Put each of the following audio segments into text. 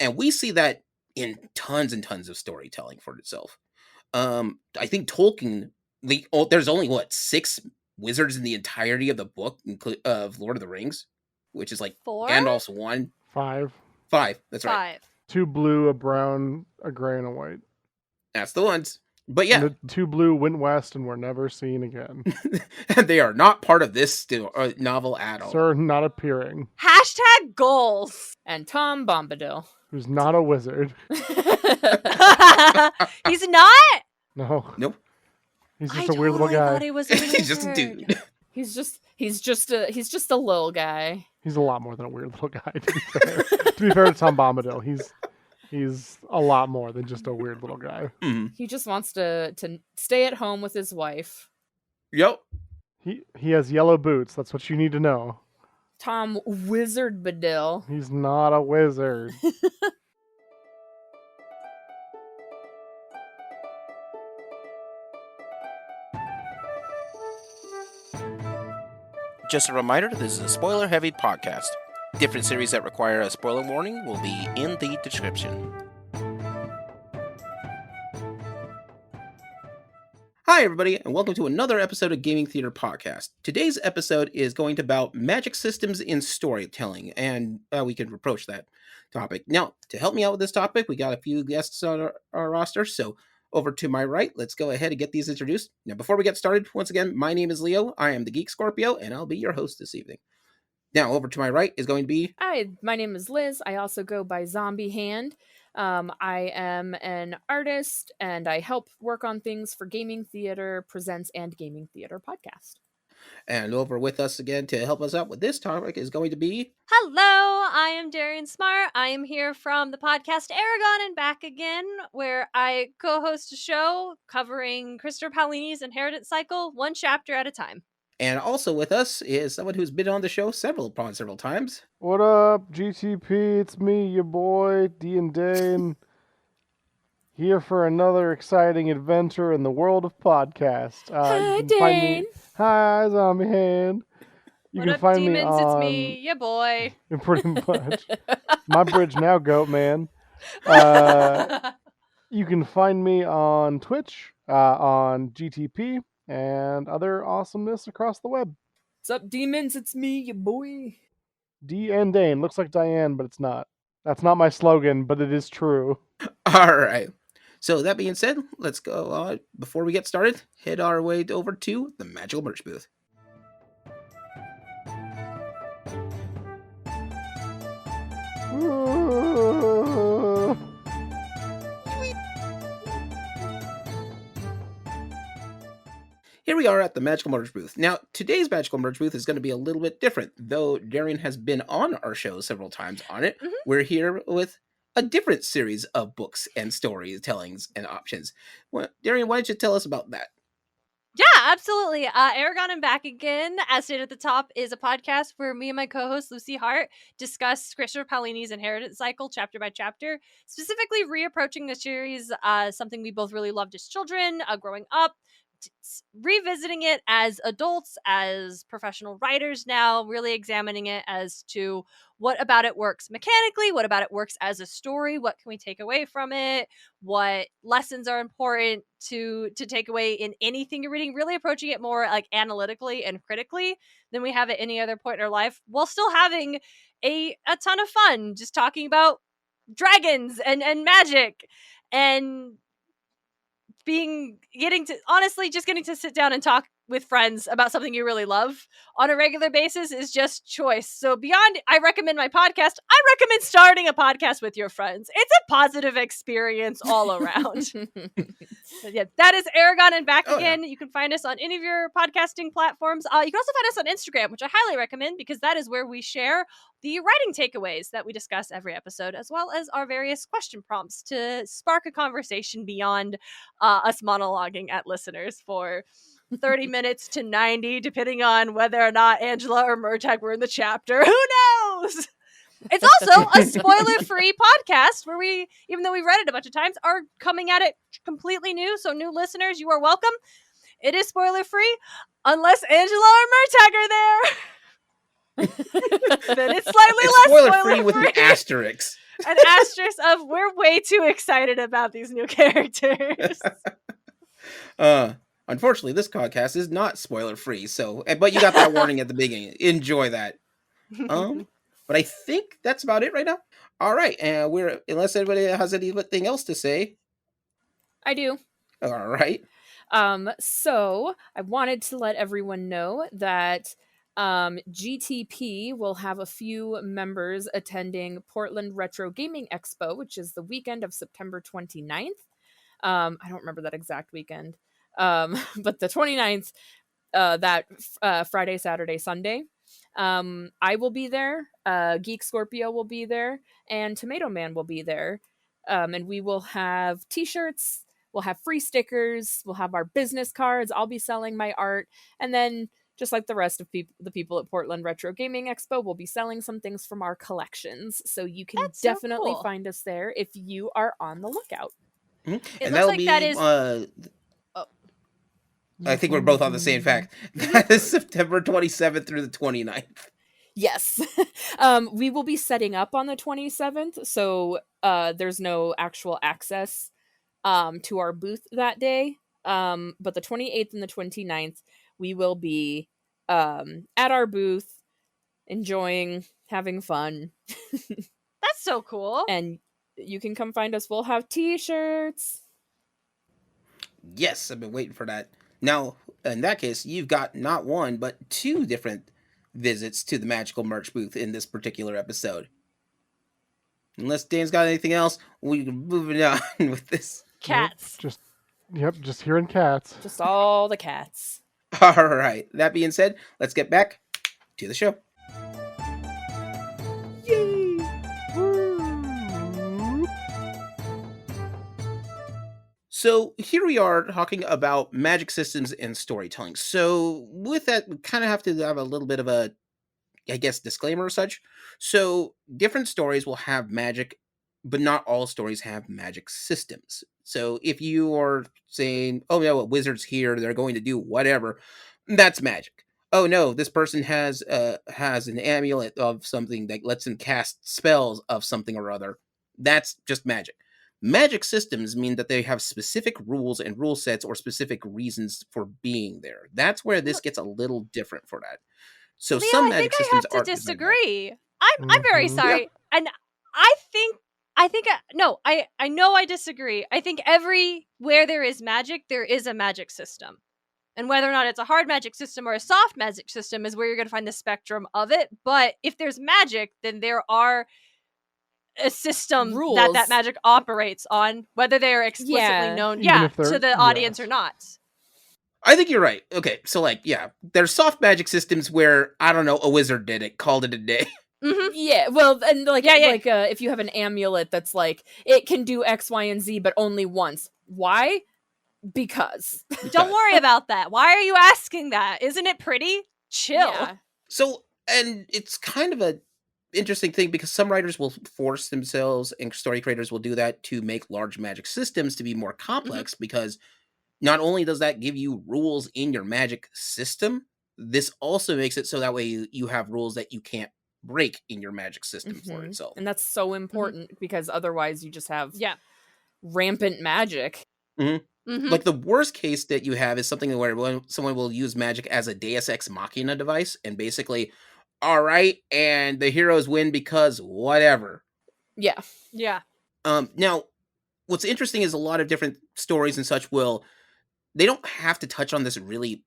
And we see that in tons and tons of storytelling for itself. I think Tolkien, there's only 6 wizards in the entirety of the book of Lord of the Rings, which is like 4? Gandalf's 1. 5. 5, that's right. 5. 2 blue, a brown, a gray, and a white. That's the ones. But yeah. And the 2 blue went west and were never seen again. And they are not part of this novel at all. Sir, not appearing. Hashtag goals. And Tom Bombadil. Who's not a wizard. He's not? No. Nope. He's just a weird little guy. I thought he was a wizard. He's just a dude. He's just a little guy. He's a lot more than a weird little guy, to be fair. To be fair to Tom Bombadil, he's a lot more than just a weird little guy. Mm-hmm. He just wants to stay at home with his wife. Yep. He has yellow boots. That's what you need to know. Tom Wizard Badil. He's not a wizard. Just a reminder, this is a spoiler-heavy podcast. Different series that require a spoiler warning will be in the description. Hi everybody, and welcome to another episode of Gaming Theater Podcast. Today's episode is going to about magic systems in storytelling, and we can approach that topic. Now, to help me out with this topic, we got a few guests on our roster, so over to my right, let's go ahead and get these introduced. Now, before we get started, once again, my name is Leo, I am the Geek Scorpio, and I'll be your host this evening. Now, over to my right is going to be... Hi, my name is Liz. I also go by Zombie Hand. I am an artist, and I help work on things for Gaming Theater Presents and Gaming Theater Podcast. And over with us again to help us out with this topic is going to be... Hello, I am Darian Smart. I am here from the podcast Eragon And Back Again, where I co-host a show covering Christopher Paolini's Inheritance Cycle, one chapter at a time. And also with us is someone who's been on the show several times. What up, GTP? It's me, your boy, Dane. Here for another exciting adventure in the world of podcast. Hi, Dane. Hi, Zombie Hand. You What can up, find demons? me on... It's me, your boy. Pretty much. My bridge now, goat man. You can find me on Twitch, on GTP, and other awesomeness across the web. What's up, demons? It's me, your boy. D and Dane. Looks like Diane, but it's not. That's not my slogan, but it is true. All right. So that being said, let's go on. Before we get started, head our way over to the Magical Merch booth. Here we are at the Magical Merch booth. Now, today's Magical Merch booth is going to be a little bit different. Though Darian has been on our show several times on it, We're here with a different series of books and storytellings and options. Well, Darian, why don't you tell us about that? Yeah, absolutely. Eragon And Back Again, as stated at the top, is a podcast where me and my co-host Lucy Hart discuss Christopher Paolini's Inheritance Cycle chapter by chapter, specifically reapproaching the series, something we both really loved as children, growing up, revisiting it as adults, as professional writers now, really examining it as to what about it works mechanically, what about it works as a story, what can we take away from it, what lessons are important to take away in anything you're reading, really approaching it more like analytically and critically than we have at any other point in our life, while still having a ton of fun, just talking about dragons and magic and getting to sit down and talk with friends about something you really love on a regular basis is just choice. So beyond, I recommend my podcast, I recommend starting a podcast with your friends. It's a positive experience all around. Yeah, that is Eragon And Back Again. Yeah. You can find us on any of your podcasting platforms. You can also find us on Instagram, which I highly recommend because that is where we share the writing takeaways that we discuss every episode, as well as our various question prompts to spark a conversation beyond us monologuing at listeners for 30 minutes to 90, depending on whether or not Angela or Murtag were in the chapter. Who knows? It's also a spoiler-free podcast where we, even though we've read it a bunch of times, are coming at it completely new. So new listeners, you are welcome. It is spoiler-free, unless Angela or Murtag are there. Then it's slightly less spoiler-free with an asterisk. an asterisk of we're way too excited about these new characters. Unfortunately, this podcast is not spoiler free, so but you got that warning at the beginning. Enjoy that. But I think that's about it right now. All right, and unless anybody has anything else to say. I do. All right. So I wanted to let everyone know that GTP will have a few members attending Portland Retro Gaming Expo, which is the weekend of September 29th. I don't remember that exact weekend, but the 29th, that Friday, Saturday, Sunday. I will be there. Geek Scorpio will be there, and Tomato Man will be there. And we will have t-shirts. We'll have free stickers. We'll have our business cards. I'll be selling my art. And then, just like the rest of the people at Portland Retro Gaming Expo, we'll be selling some things from our collections. So you can That's so definitely cool. find us there if you are on the lookout. Mm-hmm. It And looks that'll like be, that is. I think we're both on the same fact. That is September 27th through the 29th. Yes. We will be setting up on the 27th, so there's no actual access to our booth that day. But the 28th and the 29th, we will be at our booth, enjoying, having fun. That's so cool. And you can come find us. We'll have t-shirts. Yes, I've been waiting for that. Now, in that case, you've got not one, but two different visits to the magical merch booth in this particular episode. Unless Dane's got anything else, we can move on with this. Cats. Just hearing cats. Just all the cats. All right. That being said, let's get back to the show. Yay! So here we are talking about magic systems and storytelling. So with that, we kind of have to have a little bit of a, I guess, disclaimer or such. So different stories will have magic, but not all stories have magic systems. So if you are saying, oh no, a wizard's here, they're going to do whatever, that's magic. Oh no, this person has an amulet of something that lets them cast spells of something or other. That's just magic. Magic systems mean that they have specific rules and rule sets or specific reasons for being there. That's where this gets a little different for that. So Leo, some I magic think systems I have are to disagree. I'm very Mhm. sorry, and I know I disagree. I think everywhere there is magic, there is a magic system, and whether or not it's a hard magic system or a soft magic system is where you're going to find the spectrum of it. But if there's magic, then there are a system Rules. that magic operates on, whether they are explicitly known, Even if to they're- the audience yes. or not. I think you're right. Okay, so there's soft magic systems where, I don't know, a wizard did it, called it a day. Mm-hmm. Yeah, well, and Yeah. if you have an amulet that's like, it can do X, Y, and Z, but only once. Why? Because. Don't worry about that. Why are you asking that? Isn't it pretty? Chill. Yeah. So, and it's kind of a interesting thing because some writers will force themselves, and story creators will do that to make large magic systems to be more complex because not only does that give you rules in your magic system, this also makes it so that way you have rules that you can't break in your magic system for itself. And that's so important because otherwise you just have Yeah. rampant magic. Mm-hmm. Like the worst case that you have is something where someone will use magic as a Deus Ex Machina device and basically, all right, and the heroes win because whatever. Yeah. Yeah. Now, what's interesting is a lot of different stories and such they don't have to touch on this really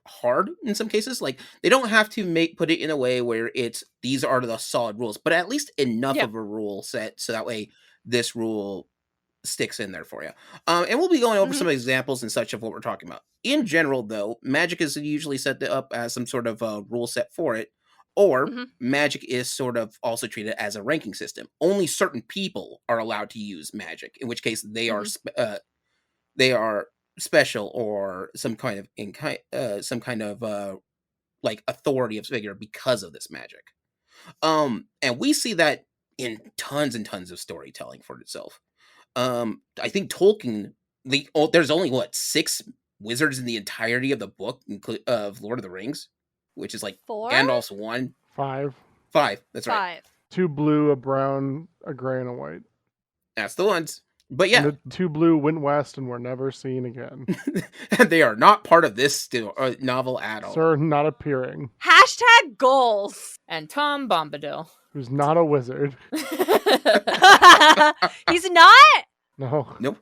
hard in some cases. Like they don't have to put it in a way where these are the solid rules, but at least enough of a rule set so that way this rule sticks in there for you. And we'll be going over some examples and such of what we're talking about. In general, though, magic is usually set up as some sort of rule set for it, or magic is sort of also treated as a ranking system. Only certain people are allowed to use magic, in which case they are special or some kind of like authority of figure because of this magic. And we see that in tons and tons of storytelling for itself. I think Tolkien, there's only 6 wizards in the entirety of the book of Lord of the Rings, which is like 4? Gandalf's 1. 5. 5. That's right. 5. 2 blue, a brown, a gray, and a white. That's the ones. But yeah, And the 2 blue went west and were never seen again. and they are not part of this novel at all. Sir, not appearing. Hashtag goals. And Tom Bombadil. Who's not a wizard. He's not. No. Nope.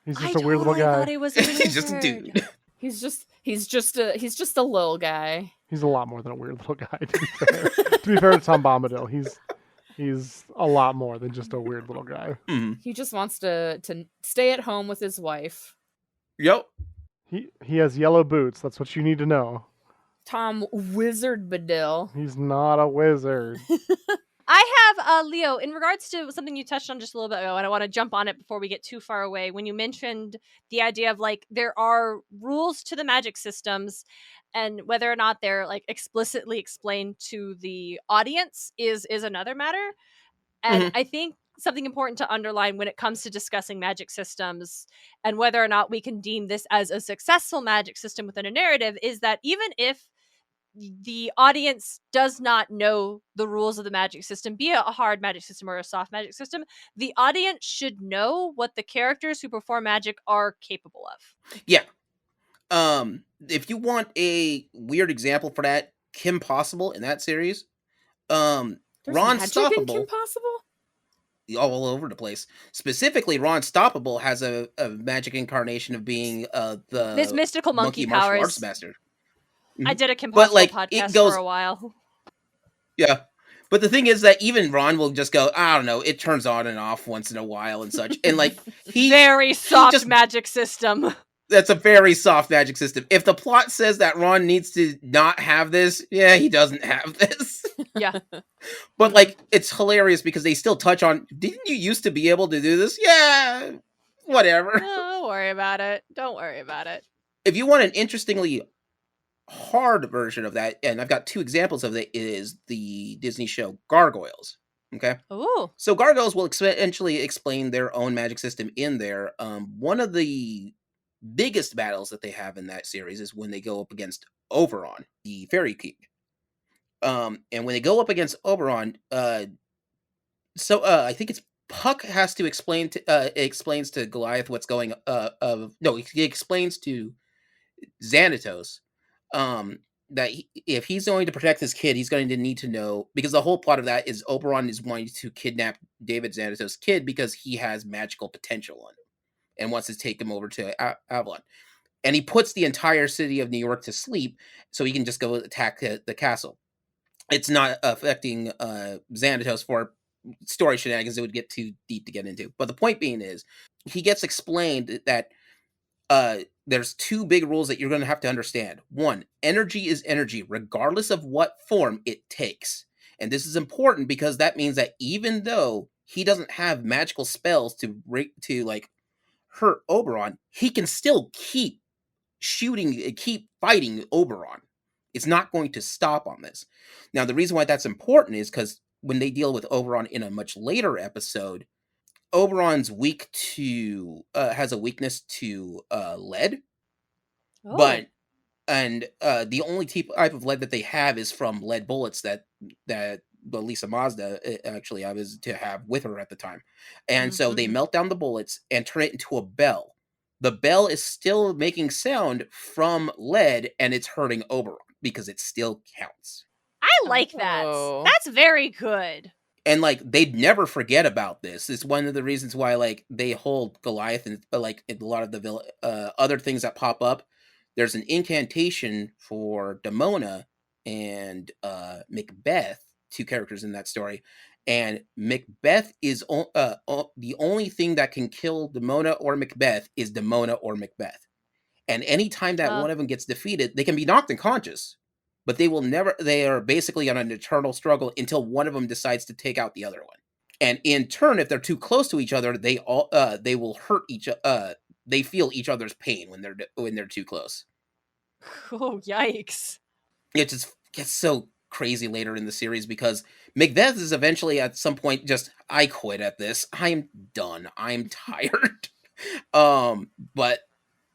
He's I just a weird little totally guy. thought he was a He's just a wizard. dude. He's just a little guy. He's a lot more than a weird little guy, to be fair. To be fair to Tom Bombadil, he's a lot more than just a weird little guy. Mm-hmm. He just wants to stay at home with his wife. Yep. He has yellow boots. That's what you need to know. Tom Wizard Badil. He's not a wizard. I have Leo, in regards to something you touched on just a little bit ago, and I want to jump on it before we get too far away. When you mentioned the idea of like there are rules to the magic systems, and whether or not they're like explicitly explained to the audience is another matter. And I think something important to underline when it comes to discussing magic systems and whether or not we can deem this as a successful magic system within a narrative is that even if the audience does not know the rules of the magic system, be it a hard magic system or a soft magic system, the audience should know what the characters who perform magic are capable of. Yeah. If you want a weird example for that, Kim Possible in that series, There's Ron magic in Stoppable, Kim Possible? all over the place. Specifically, Ron Stoppable has a magic incarnation of being the This mystical monkey martial powers. arts master. I did a Kim But, Possible like, it podcast goes- for a while. Yeah. But the thing is that even Ron will just go, I don't know, it turns on and off once in a while and such. And like Very soft just- magic system. that's a very soft magic system. If the plot says that Ron needs to not have this, yeah, he doesn't have this. Yeah. But like it's hilarious because they still touch on, didn't you used to be able to do this? Yeah. Whatever. Don't worry about it. Don't worry about it. If you want an interestingly hard version of that, and I've got 2 examples of it, is the Disney show Gargoyles. Okay. Ooh. So Gargoyles will eventually explain their own magic system in there. One of the biggest battles that they have in that series is when they go up against Oberon, the Fairy King. And when they go up against Oberon, I think it's Puck has to explain to explains to Goliath what's going he explains to Xanatos that if he's going to protect his kid, he's going to need to know, because the whole plot of that is Oberon is wanting to kidnap David Xanatos' kid because he has magical potential on him and wants to take him over to Avalon. And he puts the entire city of New York to sleep so he can just go attack the castle. It's not affecting Xanatos for story shenanigans it would get too deep to get into. But the point being is, he gets explained that there's 2 big rules that you're going to have to understand. 1, energy is energy, regardless of what form it takes. And this is important because that means that even though he doesn't have magical spells to like hurt Oberon, he can still keep fighting Oberon. It's not going to stop on this. Now, the reason why that's important is because when they deal with Oberon in a much later episode, Oberon's has a weakness to lead, Oh. but the only type of lead that they have is from lead bullets that Lisa Mazda actually was to have with her at the time, and so they melt down the bullets and turn it into a bell. The bell is still making sound from lead, and it's hurting Oberon because it still counts. I like that. Oh. That's very good. And like they'd never forget about this. It's one of the reasons why like they hold Goliath and like in a lot of the other things that pop up. There's an incantation for Demona and Macbeth, 2 characters in that story, and Macbeth is the only thing that can kill Demona or Macbeth is Demona or Macbeth. And anytime that one of them gets defeated, they can be knocked unconscious, but they will never. They are basically on an eternal struggle until one of them decides to take out the other one. And in turn, if they're too close to each other, they will hurt each. They feel each other's pain when they're too close. Oh, yikes. It just gets so crazy later in the series because Macbeth is eventually at some point just, I quit at this. I'm done. I'm tired. But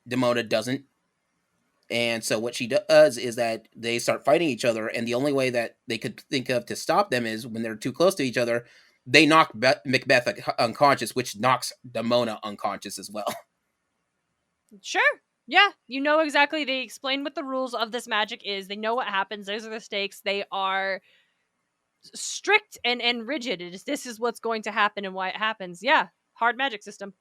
Demona doesn't. And so what she does is that they start fighting each other, and the only way that they could think of to stop them is when they're too close to each other, they knock Macbeth unconscious, which knocks Demona unconscious as well. Sure. Yeah, you know exactly. They explain what the rules of this magic is. They know what happens. Those are the stakes. They are strict and rigid. This is what's going to happen and why it happens. Yeah, hard magic system.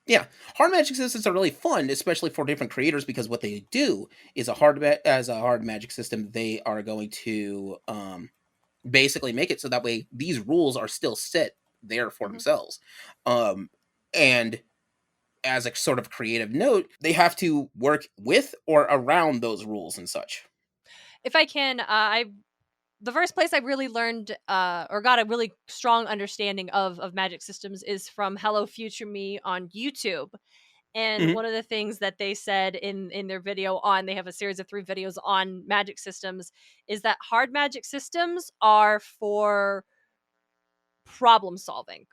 Yeah, hard magic systems are really fun, especially for different creators, because what they do is as a hard magic system, they are going to basically make it so that way these rules are still set there for themselves. And as a sort of creative note, they have to work with or around those rules and such. If I can, the first place I really learned or got a really strong understanding of magic systems is from Hello Future Me on YouTube. And one of the things that they said in their video they have a series of 3 videos on magic systems, is that hard magic systems are for problem solving.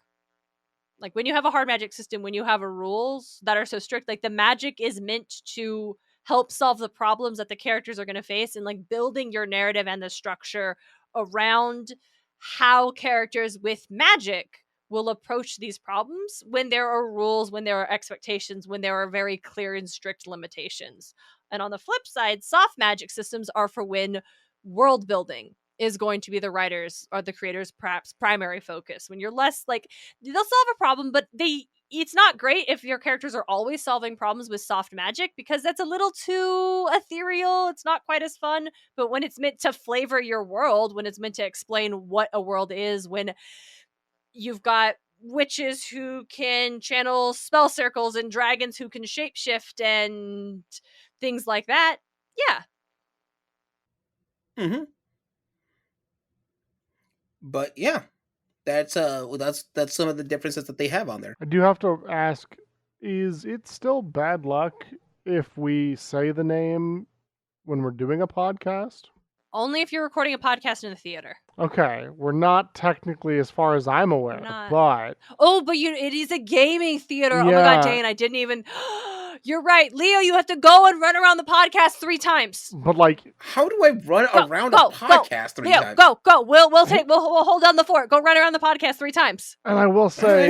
Like when you have a hard magic system, when you have rules that are so strict, like the magic is meant to help solve the problems that the characters are going to face, and like building your narrative and the structure around how characters with magic will approach these problems when there are rules, when there are expectations, when there are very clear and strict limitations. And on the flip side, soft magic systems are for when world building is going to be the writers or the creators perhaps primary focus. When you're less like, they'll solve a problem, but it's not great if your characters are always solving problems with soft magic, because that's a little too ethereal. It's not quite as fun. But when it's meant to flavor your world, when it's meant to explain what a world is, when you've got witches who can channel spell circles and dragons who can shapeshift and things like that, yeah. But yeah, that's some of the differences that they have on there. I do have to ask, is it still bad luck if we say the name when we're doing a podcast? Only if you're recording a podcast in the theater. Okay, we're not technically, as far as I'm aware, but... Oh, but it is a gaming theater. Yeah. Oh my god, Dane, I didn't even... You're right. Leo, you have to go and run around the podcast 3 times. But like... How do I run around a podcast 3 Leo, times? Go. We'll hold down the fort. Go run around the podcast 3 times. And I will say,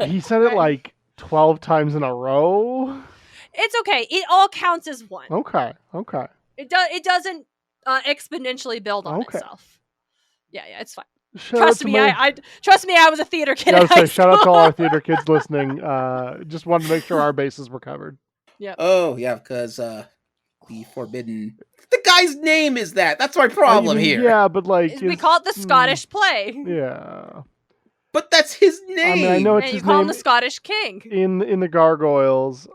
he said it like 12 times in a row. It's okay. It all counts as one. Okay. It doesn't exponentially build on itself. Yeah, it's fine. Trust me, I was a theater kid. Shout out to all our theater kids listening. Just wanted to make sure our bases were covered. Yeah. Oh yeah, because the forbidden. The guy's name is that. That's my problem here. Yeah, but like we call it the Scottish play. Yeah. But that's his name. I mean, I know it's and his you call name him the Scottish King. In the Gargoyles.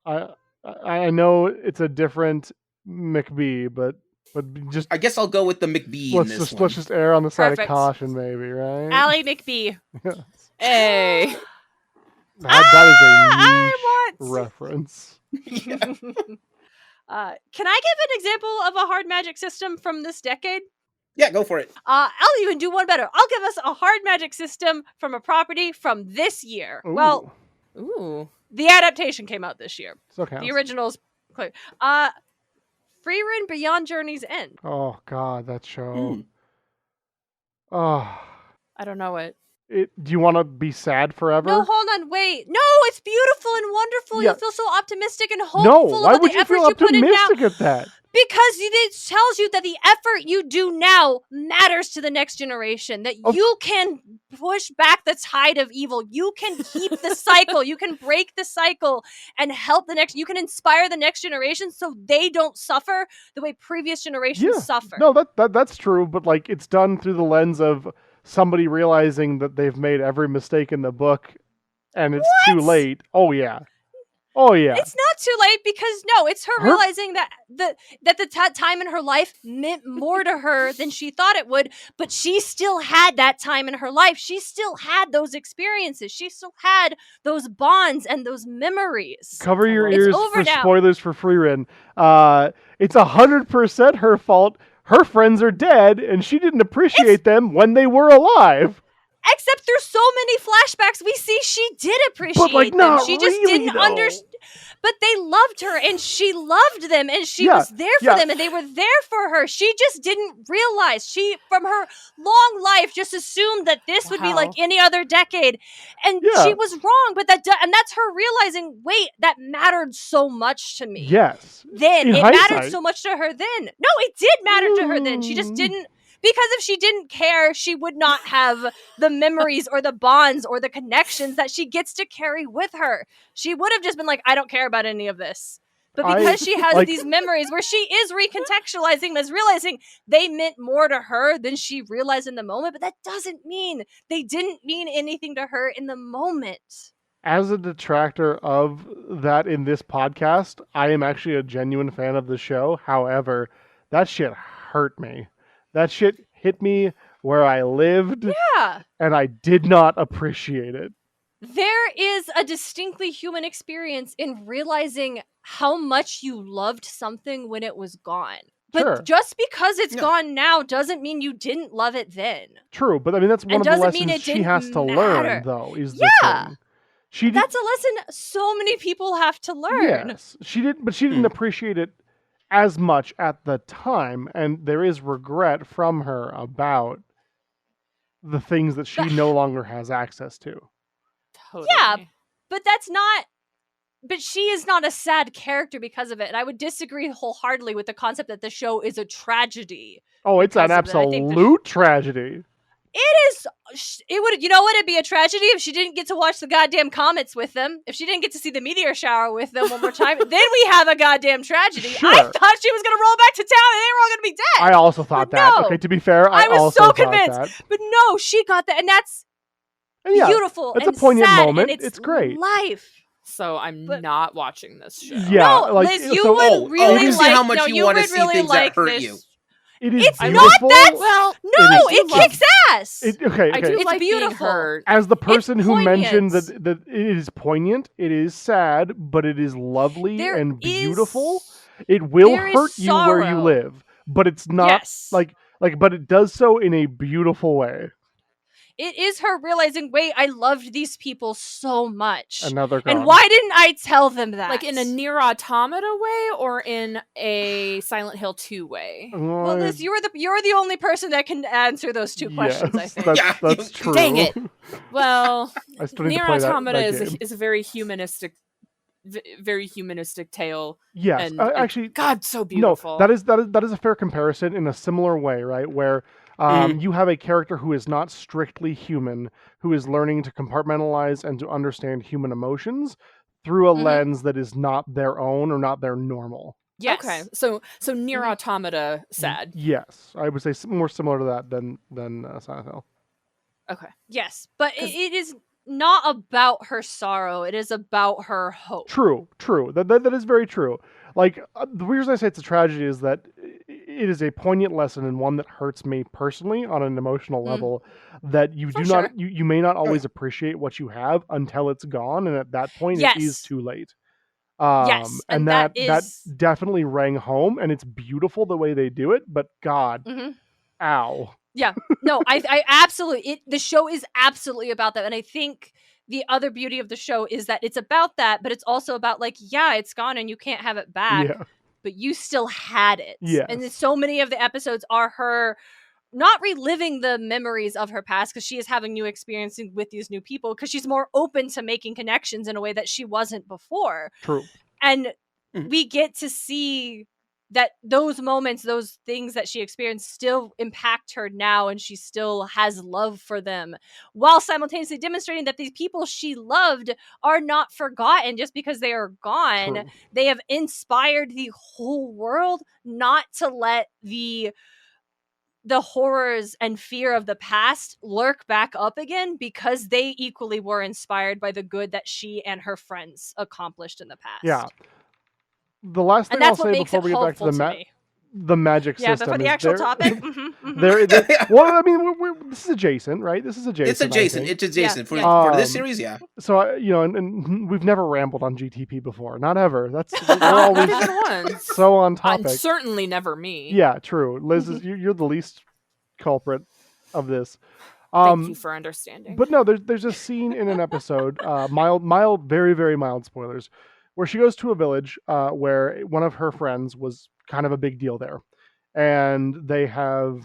I know it's a different McBee, but just... I guess I'll go with the McBee in this one. Let's just err on the side Perfect. of caution, maybe, right? Ally McBee. Yes. Hey. That is a niche reference. Can I give an example of a hard magic system from this decade? Yeah, go for it. I'll even do one better. I'll give us a hard magic system from a property from this year. Ooh. Well, the adaptation came out this year. Okay. The original's clear. Frieren Beyond Journey's End. Oh God, that show. Oh. I don't know it. Do you want to be sad forever? No, hold on, wait. No, it's beautiful and wonderful. Yeah. You feel so optimistic and hopeful why about would the you effort feel you put in now. optimistic at that? Because it tells you that the effort you do now matters to the next generation. That you can push back the tide of evil. You can keep the cycle. You can break the cycle and help the next. You can inspire the next generation so they don't suffer the way previous generations suffer. No, that's true. But like, it's done through the lens of somebody realizing that they've made every mistake in the book, and it's too late. Oh yeah. It's not too late because it's her realizing that the time in her life meant more to her than she thought it would, but she still had that time in her life. She still had those experiences. She still had those bonds and those memories. Cover your ears for spoilers for Frieren. It's 100% her fault. Her friends are dead, and she didn't appreciate them when they were alive. Except through so many flashbacks, we see she did appreciate but like, them. Not she just really, didn't understand. but they loved her and she loved them and she was there for them and they were there for her. She just didn't realize. She, from her long life, just assumed that this would be like any other decade. And she was wrong, but and that's her realizing, wait, that mattered so much to me. Yes. Then it mattered so much to her then. No, it did matter to her then. She just didn't. Because if she didn't care, she would not have the memories or the bonds or the connections that she gets to carry with her. She would have just been like, I don't care about any of this. But because she has these memories where she is recontextualizing as realizing they meant more to her than she realized in the moment. But that doesn't mean they didn't mean anything to her in the moment. As a detractor of that in this podcast, I am actually a genuine fan of the show. However, that shit hurt me. That shit hit me where I lived, and I did not appreciate it. There is a distinctly human experience in realizing how much you loved something when it was gone. But just because it's gone now doesn't mean you didn't love it then. True, but I mean, that's one of the lessons she has to learn, though, is the thing. That's a lesson so many people have to learn. Yes, she didn't appreciate it as much at the time, and there is regret from her about the things that she no longer has access to. Totally. Yeah, but that's not... But she is not a sad character because of it, and I would disagree wholeheartedly with the concept that the show is a tragedy. Oh, it's an absolute tragedy. It'd be a tragedy if she didn't get to watch the goddamn comets with them, if she didn't get to see the meteor shower with them one more time, then we have a goddamn tragedy. Sure. I thought she was going to roll back to town and they were all going to be dead. I also thought that. No, okay, to be fair, I was also so convinced. That. But no, she got that, and that's beautiful. It's and a poignant sad, moment. And it's great. Life. So I'm not watching this show. Yeah, no, Liz, you would really like. How much you want to see really things like that hurt this. you. It's not that well. No, it kicks ass. Okay. I do it's like beautiful. Being hurt. As the person who mentioned that it is poignant, it is sad, but it is lovely and beautiful. It will hurt you where you live, but it's not but it does so in a beautiful way. It is her realizing, wait, I loved these people so much. And why didn't I tell them that? Like in a Nier Automata way or in a Silent Hill 2 way? Well, Liz, you're the only person that can answer those two questions, I think. That's true. Dang it. Well, Nier Automata is a very humanistic tale. Yes, and actually, God, so beautiful. No, that is a fair comparison in a similar way, right? Where you have a character who is not strictly human, who is learning to compartmentalize and to understand human emotions through a lens that is not their own or not their normal. Yes. Okay. So Nier Automata sad. Yes, I would say more similar to that than Silent Hill. Okay. Yes, but it is not about her sorrow. It is about her hope. True. That is very true. Like, the reason I say it's a tragedy is that it is a poignant lesson and one that hurts me personally on an emotional level, that you you may not always appreciate what you have until it's gone, and at that point it is too late. And that definitely rang home, and it's beautiful the way they do it, but God, ow. Yeah, no, I absolutely, the show is absolutely about that. And I think the other beauty of the show is that it's about that, but it's also about like, yeah, it's gone and you can't have it back, but you still had it. Yes. And so many of the episodes are her not reliving the memories of her past, because she is having new experiences with these new people, because she's more open to making connections in a way that she wasn't before. True. And we get to see that those moments, those things that she experienced still impact her now, and she still has love for them, while simultaneously demonstrating that these people she loved are not forgotten just because they are gone. True. They have inspired the whole world not to let the horrors and fear of the past lurk back up again, because they equally were inspired by the good that she and her friends accomplished in the past. Yeah. The last thing I'll say before we get back to the magic system. Yeah, before the actual topic. Well, I mean, this is adjacent, right? This is adjacent. It's adjacent for this series, yeah. So and we've never rambled on GTP before, not ever. We're always so on topic. Certainly never me. Yeah, true. Liz, you're the least culprit of this. Thank you for understanding. But no, there's a scene in an episode, very, very mild spoilers, where she goes to a village where one of her friends was kind of a big deal there. And they have,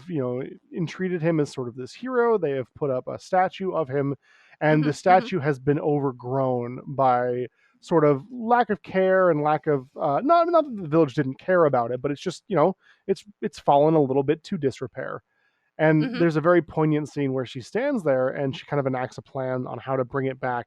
entreated him as sort of this hero. They have put up a statue of him, and the statue has been overgrown by sort of lack of care and lack of not that the village didn't care about it, but it's just it's fallen a little bit to disrepair. And there's a very poignant scene where she stands there and she kind of enacts a plan on how to bring it back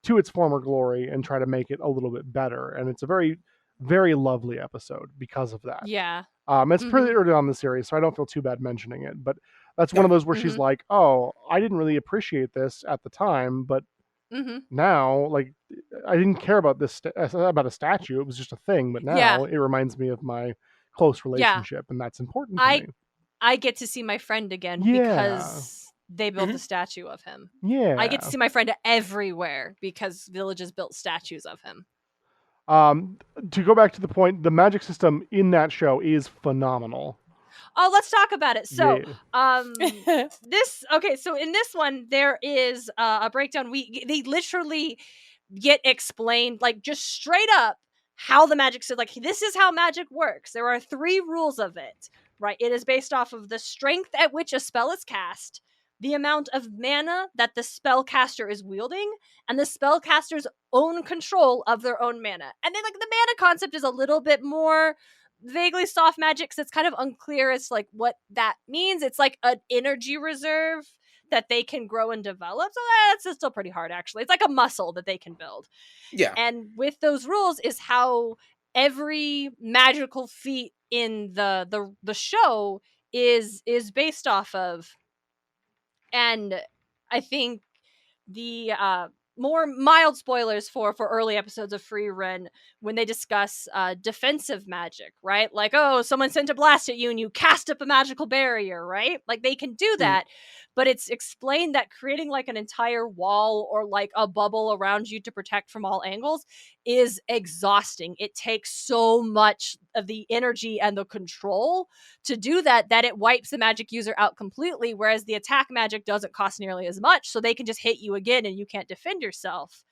to its former glory and try to make it a little bit better. And it's a very, very lovely episode because of that. Yeah. It's pretty early on in the series, so I don't feel too bad mentioning it. But that's one of those where she's like, "Oh, I didn't really appreciate this at the time, but now, like, I didn't care about this about a statue. It was just a thing. But now it reminds me of my close relationship, and that's important to me. I get to see my friend again because they built a statue of him. Yeah, I get to see my friend everywhere because villages built statues of him. To go back to the point, the magic system in that show is phenomenal. Oh, let's talk about it. So, so in this one, there is a breakdown. They literally get explained, like, just straight up how the magic system, like, this is how magic works. There are 3 rules of it, right? It is based off of the strength at which a spell is cast, the amount of mana that the spellcaster is wielding, and the spellcaster's own control of their own mana. And then, like, the mana concept is a little bit more vaguely soft magic, so it's kind of unclear as like what that means. It's like an energy reserve that they can grow and develop. So that's still pretty hard, actually. It's like a muscle that they can build. Yeah. And with those rules is how every magical feat in the show is based off of. And I think the more mild spoilers for early episodes of Frieren when they discuss defensive magic, right? Like, oh, someone sent a blast at you and you cast up a magical barrier, right? Like, they can do that, but it's explained that creating like an entire wall or like a bubble around you to protect from all angles is exhausting. It takes so much of the energy and the control to do that it wipes the magic user out completely, whereas the attack magic doesn't cost nearly as much, so they can just hit you again and you can't defend yourself.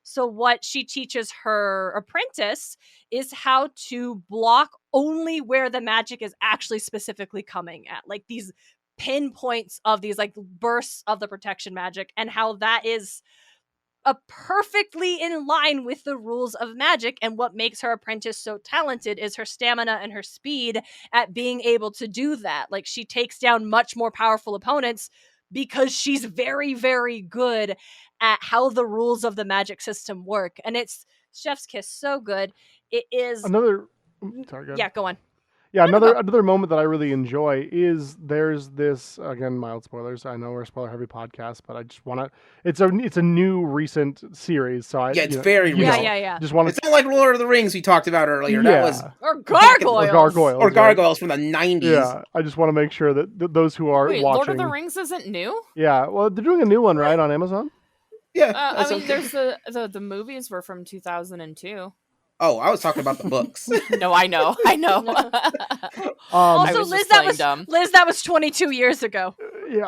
So what she teaches her apprentice is how to block only where the magic is actually specifically coming at, like these pinpoints of these like bursts of the protection magic, and how that is perfectly in line with the rules of magic. And what makes her apprentice so talented is her stamina and her speed at being able to do that. Like, she takes down much more powerful opponents because she's very, very good at how the rules of the magic system work. And it's chef's kiss, so good. It is Sorry, go ahead. Yeah, go on. Yeah, another moment that I really enjoy is there's this, again, mild spoilers. I know we're a spoiler heavy podcast, but I just want to. It's a new recent series, so it's very recent. Yeah. Just want It's not like Lord of the Rings we talked about earlier. Yeah. That was Or Gargoyles. or Gargoyles from the 90s. Yeah, I just want to make sure that those who are Wait, watching. Lord of the Rings isn't new? Yeah, well, they're doing a new one, right, on Amazon? Yeah. I mean, there's the movies were from 2002. Oh, I was talking about the books. No, I know. Also, Liz, that was 22 years ago. Yeah.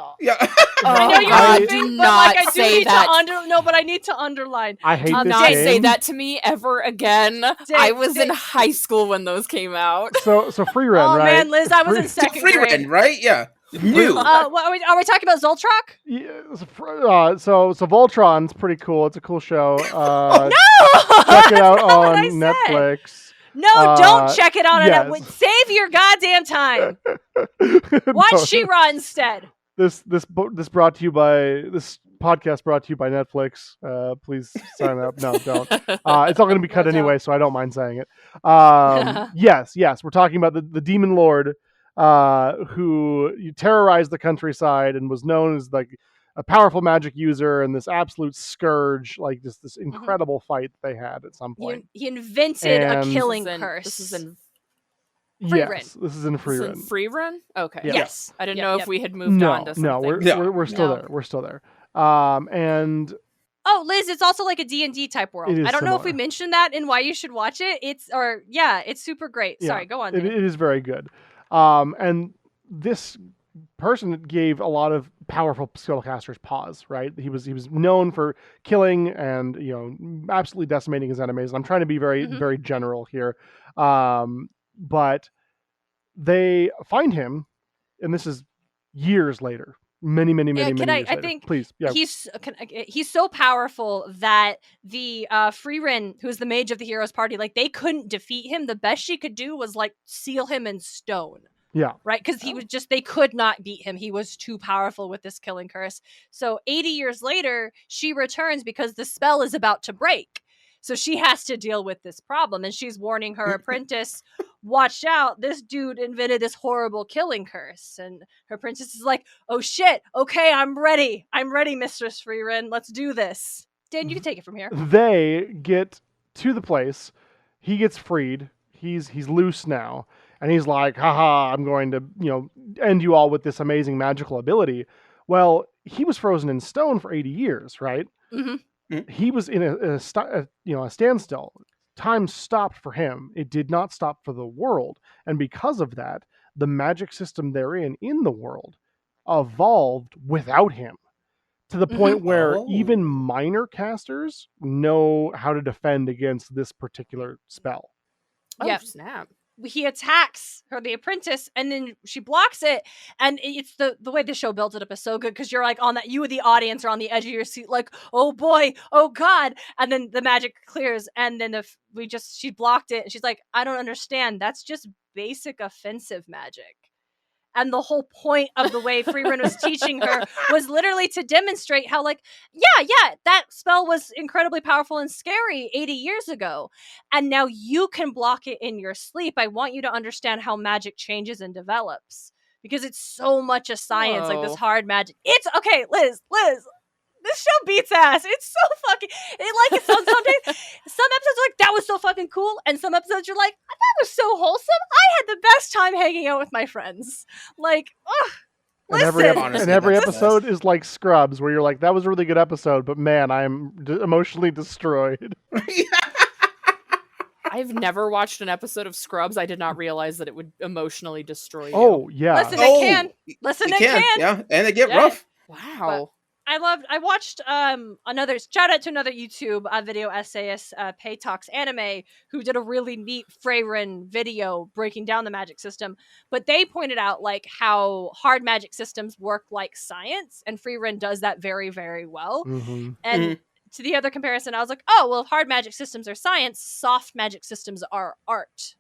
I know you're I laughing, do but not like, I do say need that. but I need to underline. I hate Do this not game. say that to me ever again. I was in high school when those came out. So Frieren, Oh right? man, Liz, I was in second grade. Frieren, right? Yeah. New. What, are we talking about Zoltrak? Yeah, so Voltron's pretty cool. It's a cool show. No! Check it out That's not what I on said. Netflix. No, don't check it out. yes. Save your goddamn time. Watch She-Ra instead. This podcast brought to you by Netflix. Please sign up. No, don't. It's all going to be cut anyway, so I don't mind saying it. Yes, we're talking about the Demon Lord, who terrorized the countryside and was known as like a powerful magic user and this absolute scourge, like just this incredible fight that they had at some point. He invented a And- killing This curse. is in Frieren. Yes, this is in Frieren. Frieren? Okay. Yeah. Yes. I didn't Yep, know yep. if we had moved on to something. No, we're still No. there. We're still there. And Oh, Liz, it's also like a D&D type world. It is I don't know if we similar. mentioned that and why you should watch it. It's super great. Yeah, Sorry, go on. it Dave. is very good. And this person that gave a lot of powerful spellcasters pause, right? He was known for killing and absolutely decimating his enemies. I'm trying to be very very general here, but they find him, and this is years later, many years later. I think Please, yeah. He's so powerful that the Frieren, who's the mage of the heroes party, like they couldn't defeat him. The best she could do was like seal him in stone. Yeah. Right? Because he was they could not beat him. He was too powerful with this killing curse. So 80 years later, she returns because the spell is about to break. So she has to deal with this problem. And she's warning her apprentice, watch out, this dude invented this horrible killing curse. And her apprentice is like, oh shit, okay, I'm ready. I'm ready, Mistress Frieren. Let's do this. Dan, you can take it from here. They get to the place. He gets freed. He's loose now. And he's like, haha, I'm going to, end you all with this amazing magical ability. Well, he was frozen in stone for 80 years, right? Mm-hmm. He was in a standstill. Time stopped for him. It did not stop for the world. And because of that, the magic system they're in the world evolved without him, to the point where even minor casters know how to defend against this particular spell. Oh, snap. He attacks her, the apprentice, and then she blocks it. And it's the way the show built it up is so good, because you're like on that, you the audience are on the edge of your seat, like, oh boy, oh god. And then the magic clears, and then she blocked it, and she's like, I don't understand. That's just basic offensive magic. And the whole point of the way Frieren was teaching her was literally to demonstrate how, like, yeah, that spell was incredibly powerful and scary 80 years ago. And now you can block it in your sleep. I want you to understand how magic changes and develops. Because it's so much a science, like this hard magic. It's, okay, Liz, this show beats ass. It's so fucking, some episodes are like, that was so fucking cool. And some episodes you're like, that was so wholesome. I had the best time hanging out with my friends. Like, listen. And every episode is like Scrubs, where you're like, that was a really good episode, but man, I'm emotionally destroyed. I've never watched an episode of Scrubs. I did not realize that it would emotionally destroy you. Oh, yeah. Listen, it can. Listen, it can. Yeah, and they get rough. Wow. I watched another, shout out to another YouTube video essayist, Paytox Anime, who did a really neat Frieren video breaking down the magic system. But they pointed out like how hard magic systems work like science, and Frieren does that very, very well. And to the other comparison, I was like, oh, well, if hard magic systems are science, soft magic systems are art.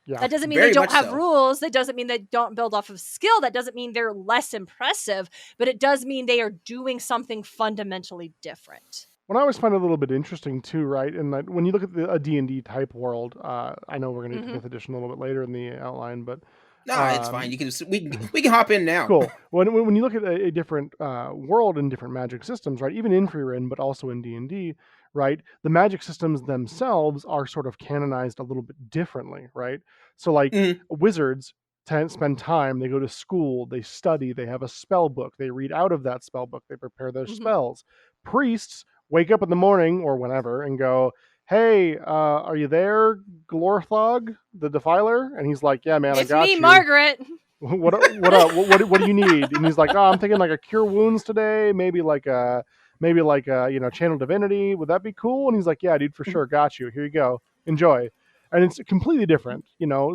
Yeah, that doesn't mean they don't have rules. That doesn't mean they don't build off of skill. That doesn't mean they're less impressive, but it does mean they are doing something fundamentally different. What I always find a little bit interesting too, right? And when you look at a D&D type world, I know we're going to get to 5th edition a little bit later in the outline, but no, it's fine. We can hop in now. Cool. When you look at a different world and different magic systems, right? Even in Frieren, but also in D&D, right? The magic systems themselves are sort of canonized a little bit differently, right? So like wizards spend time, they go to school, they study, they have a spell book, they read out of that spell book, they prepare their spells. Priests wake up in the morning or whenever and go, hey, are you there, Glorthog, the Defiler? And he's like, yeah, man, it's I got me, you. Margaret. What up? What do you need? And he's like, oh, I'm thinking like a cure wounds today, maybe like a channel divinity. Would that be cool? And he's like, yeah, dude, for sure, got you. Here you go, enjoy. And it's completely different.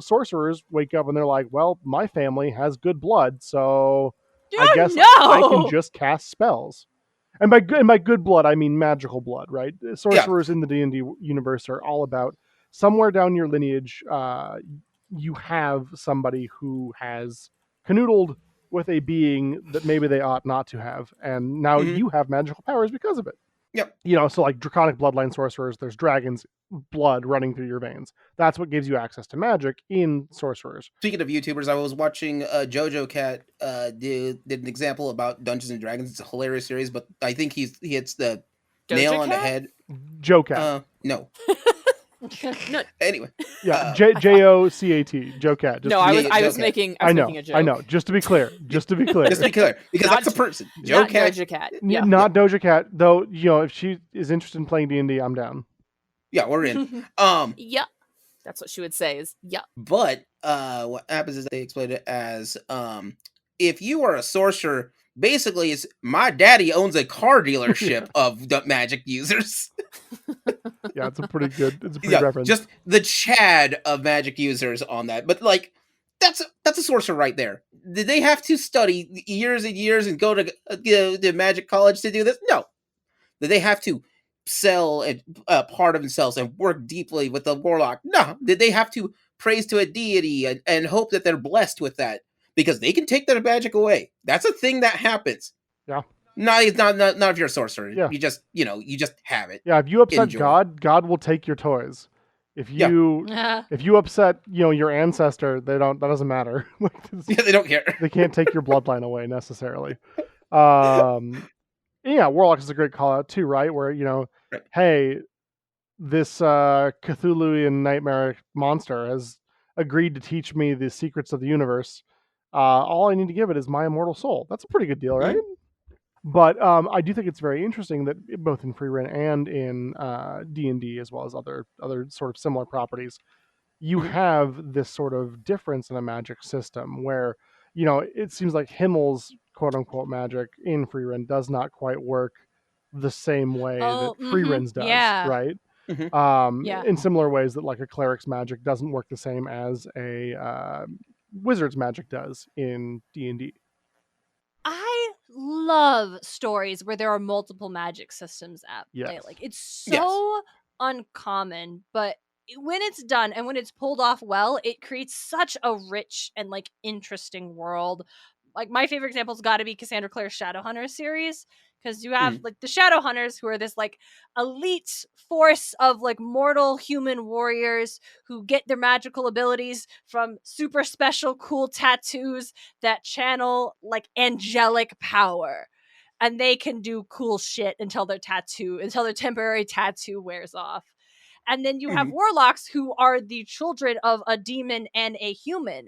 Sorcerers wake up and they're like, well, my family has good blood, so I guess I can just cast spells. And by good blood, I mean magical blood, right? Sorcerers in the D&D universe are all about somewhere down your lineage, you have somebody who has canoodled with a being that maybe they ought not to have, and now you have magical powers because of it. Yep. So like draconic bloodline sorcerers, there's dragons' blood running through your veins. That's what gives you access to magic in sorcerers. Speaking of YouTubers, I was watching Jojo Cat did an example about Dungeons and Dragons. It's a hilarious series, but I think he hits the nail on the head. Joe Cat. No. No. Anyway. Yeah, Jocat. Joe Cat. No, I was making a joke. I know. Just to be clear. Because that's a person. Joe Cat. Doja Cat. Yeah. Not Doja Cat, though. If she is interested in playing D&D, I'm down. Yeah, we're in. Yeah. That's what she would say is, yeah. But what happens is they explain it as if you are a sorcerer, basically it's my daddy owns a car dealership of magic users. Yeah, it's a pretty reference. Just the Chad of magic users on that. But like, that's a sorcerer right there. Did they have to study years and years and go to the magic college to do this? No. Did they have to sell a part of themselves and work deeply with the warlock? No. Did they have to praise to a deity and hope that they're blessed with that? Because they can take that magic away. That's a thing that happens. Yeah. Not if you're a sorcerer. Yeah. You just have it. Yeah, if you upset Enjoy. God will take your toys. If you upset, your ancestor, that doesn't matter. They don't care. They can't take your bloodline away necessarily. Yeah, Warlock is a great call out too, right? Where, Right. Hey, this Cthulhuian nightmare monster has agreed to teach me the secrets of the universe. All I need to give it is my immortal soul. That's a pretty good deal, right? But I do think it's very interesting that both in Frieren and in D&D, as well as other sort of similar properties, you have this sort of difference in a magic system where, it seems like Himmel's quote-unquote magic in Frieren does not quite work the same way that Frieren's does, right? In similar ways that like a cleric's magic doesn't work the same as a wizard's magic does in D&D. I love stories where there are multiple magic systems at play. Yes. Like, it's so uncommon, but when it's done and when it's pulled off well, it creates such a rich and like interesting world. Like, my favorite example's got to be Cassandra Clare's Shadowhunter series, because you have like the Shadowhunters, who are this like elite force of like mortal human warriors who get their magical abilities from super special cool tattoos that channel like angelic power, and they can do cool shit until their temporary tattoo wears off. And then you have warlocks, who are the children of a demon and a human.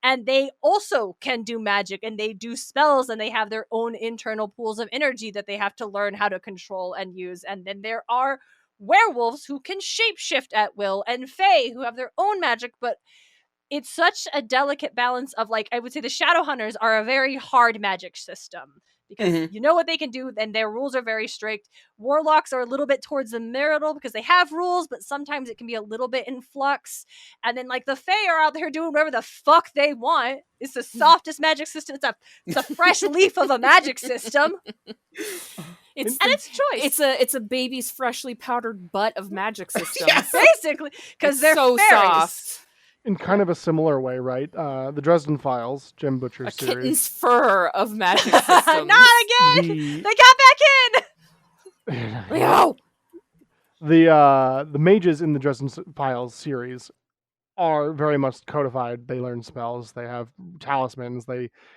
And they also can do magic, and they do spells, and they have their own internal pools of energy that they have to learn how to control and use. And then there are werewolves who can shapeshift at will, and fae who have their own magic. But it's such a delicate balance of, like, I would say the Shadowhunters are a very hard magic system, because you know what they can do, and their rules are very strict. Warlocks are a little bit towards the middle because they have rules, but sometimes it can be a little bit in flux. And then, like, the Fae are out there doing whatever the fuck they want. It's the softest magic system. It's a fresh leaf of a magic system. It's choice. It's a baby's freshly powdered butt of magic systems. Basically, because they're so fairies. soft. In kind of a similar way, right? The Dresden Files, Jim Butcher's series. Kitten's fur of magic systems. Not again! They got back in! No! The mages in the Dresden Files series are very much codified. They learn spells. They have talismans.